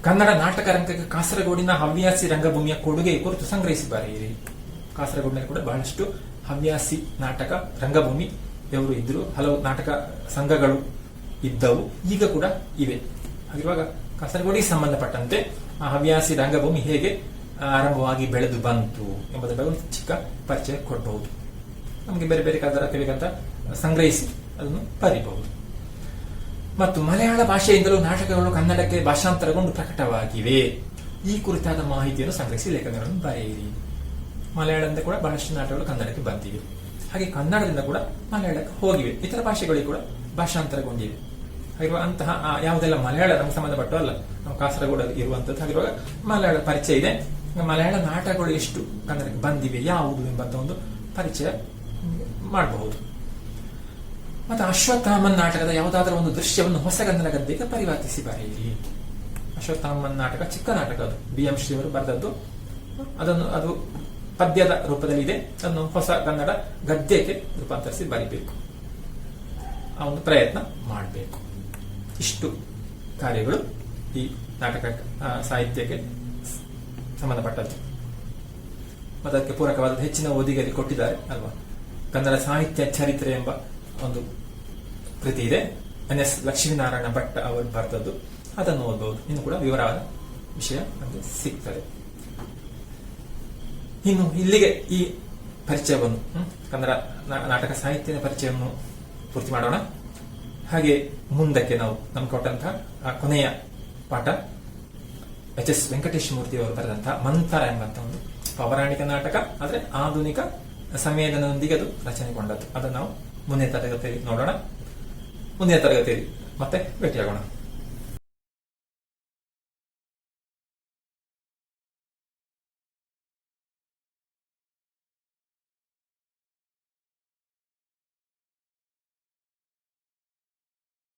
ಕನ್ನಡ ನಾಟಕ ರಂಗಕ್ಕೆ ಕಾಸರಗೋಡಿನ ಹವ್ಯಾಸಿ ರಂಗಭೂಮಿಯ ಕೊಡುಗೆ ಕುರಿತು ಸಂಗ್ರಹಿಸಿ ಬರೆಯಿರಿ. ಕಾಸರಗೋಡಿನಲ್ಲಿ ಕೂಡ ಬಹಳಷ್ಟು ಹವ್ಯಾಸಿ ನಾಟಕ ರಂಗಭೂಮಿ ಎವರು ಇದ್ರು, ಹಲವು ನಾಟಕ ಸಂಘಗಳು ಇದ್ದವು, ಈಗ ಕೂಡ ಇವೆ. ಹಾಗಿರುವಾಗ ಕಾಸರಗೋಡಿಗೆ ಸಂಬಂಧಪಟ್ಟಂತೆ ಆ ಹವ್ಯಾಸಿ ರಂಗಭೂಮಿ ಹೇಗೆ ಆರಂಭವಾಗಿ ಬೆಳೆದು ಬಂತು ಎಂಬುದರ ಬಗ್ಗೆ ಒಂದು ಚಿಕ್ಕ ಪರಿಚಯ ಕೊಡಬಹುದು. ನಮಗೆ ಬೇರೆ ಬೇರೆ ಅದರ ಬೇಕಂತ ಸಂಗ್ರಹಿಸಿ ಅದನ್ನು ಬರೀಬಹುದು. ಮತ್ತು ಮಲಯಾಳ ಭಾಷೆಯಿಂದಲೂ ನಾಟಕಗಳು ಕನ್ನಡಕ್ಕೆ ಭಾಷಾಂತರಗೊಂಡು ಪ್ರಕಟವಾಗಿವೆ. ಈ ಕುರಿತಾದ ಮಾಹಿತಿಯನ್ನು ಸಂಗ್ರಹಿಸಿ ಲೇಖನಗಳನ್ನು ಬರೆಯಿರಿ. ಮಲಯಾಳದಿಂದ ಕೂಡ ಬಹಳಷ್ಟು ನಾಟಕಗಳು ಕನ್ನಡಕ್ಕೆ ಬಂದಿವೆ. ಹಾಗೆ ಕನ್ನಡದಿಂದ ಕೂಡ ಮಲಯಾಳಕ್ಕೆ ಹೋಗಿವೆ. ಇತರ ಭಾಷೆಗಳಿಗೆ ಕೂಡ ಭಾಷಾಂತರಗೊಂಡಿವೆ. ಹಾಗಿರುವ ಅಂತಹ ಯಾವುದೆಲ್ಲ ಮಲಯಾಳ ನಮಗೆ ಸಂಬಂಧಪಟ್ಟು ಅಲ್ಲ, ನಾವು ಕಾಸರಗೋಡಲ್ಲಿ ಇರುವಂತದ್ದು. ಹಾಗಿರುವಾಗ ಮಲಯಾಳ ಪರಿಚಯ ಇದೆ. ಮಲಯಾಳ ನಾಟಕಗಳು ಎಷ್ಟು ಕನ್ನಡಕ್ಕೆ ಬಂದಿವೆ, ಯಾವುದು ಎಂಬಂತ ಒಂದು ಪರಿಚಯ ಮಾಡಬಹುದು. ಮತ್ತು ಅಶ್ವತ್ಥಾಮನ್ ನಾಟಕದ ಯಾವುದಾದ್ರೂ ಒಂದು ದೃಶ್ಯವನ್ನು ಹೊಸ ಕನ್ನಡ ಗದ್ಯಕ್ಕೆ ಪರಿವರ್ತಿಸಿ ಬರೆಯಿರಿ. ಅಶ್ವತ್ಥಾಮನ್ ನಾಟಕ ಚಿಕ್ಕ ನಾಟಕ, ಅದು BM ಶ್ರೀ ಅವರು ಬರೆದದ್ದು. ಅದು ಪದ್ಯದ ರೂಪದಲ್ಲಿ ಇದೆ. ಅದನ್ನು ಹೊಸ ಕನ್ನಡ ಗದ್ಯಕ್ಕೆ ರೂಪಾಂತರಿಸಿ ಬರೀಬೇಕು. ಆ ಒಂದು ಪ್ರಯತ್ನ ಮಾಡಬೇಕು. ಇಷ್ಟು ಕಾರ್ಯಗಳು ಈ ನಾಟಕ ಸಾಹಿತ್ಯಕ್ಕೆ ಸಂಬಂಧಪಟ್ಟದ್ದು. ಮತ್ತು ಅದಕ್ಕೆ ಪೂರಕವಾದ ಹೆಚ್ಚಿನ ಓದಿಗರಿಗೆ ಕೊಟ್ಟಿದ್ದಾರೆ ಅಲ್ವಾ. ಕನ್ನಡ ಸಾಹಿತ್ಯ ಚರಿತ್ರೆ ಎಂಬ ಒಂದು ಕೃತಿ ಇದೆ, NS ಲಕ್ಷ್ಮೀನಾರಾಯಣ ಭಟ್ ಅವರು ಬರೆದದ್ದು. ಅದನ್ನು ಓದಬಹುದು. ಇನ್ನು ಕೂಡ ವಿವರವಾದ ವಿಷಯ ನಮಗೆ ಸಿಗ್ತದೆ. ಇನ್ನು ಇಲ್ಲಿಗೆ ಈ ಪರಿಚಯವನ್ನು, ಕನ್ನಡ ನಾಟಕ ಸಾಹಿತ್ಯದ ಪರಿಚಯವನ್ನು ಪೂರ್ತಿ ಮಾಡೋಣ. ಹಾಗೆ ಮುಂದಕ್ಕೆ ನಾವು ನಮ್ಗೆ ಕೊಟ್ಟಂತಹ ಕೊನೆಯ ಪಾಠ HS ವೆಂಕಟೇಶ ಮೂರ್ತಿ ಅವರು ಬರೆದಂತಹ ಮಂಥರ ಎಂಬಂತ ಒಂದು ಪೌರಾಣಿಕ ನಾಟಕ, ಆದ್ರೆ ಆಧುನಿಕ ಸಂವೇದನದೊಂದಿಗೆ ಅದು ರಚನೆಗೊಂಡದ್ದು. ಅದನ್ನು ನಾವು ಮುಂದಿನ ತರಗತಿಯಲ್ಲಿ ನೋಡೋಣ. ಮುಂದಿನ ತರಗತಿಯಲ್ಲಿ ಮತ್ತೆ ಭೇಟಿಯಾಗೋಣ.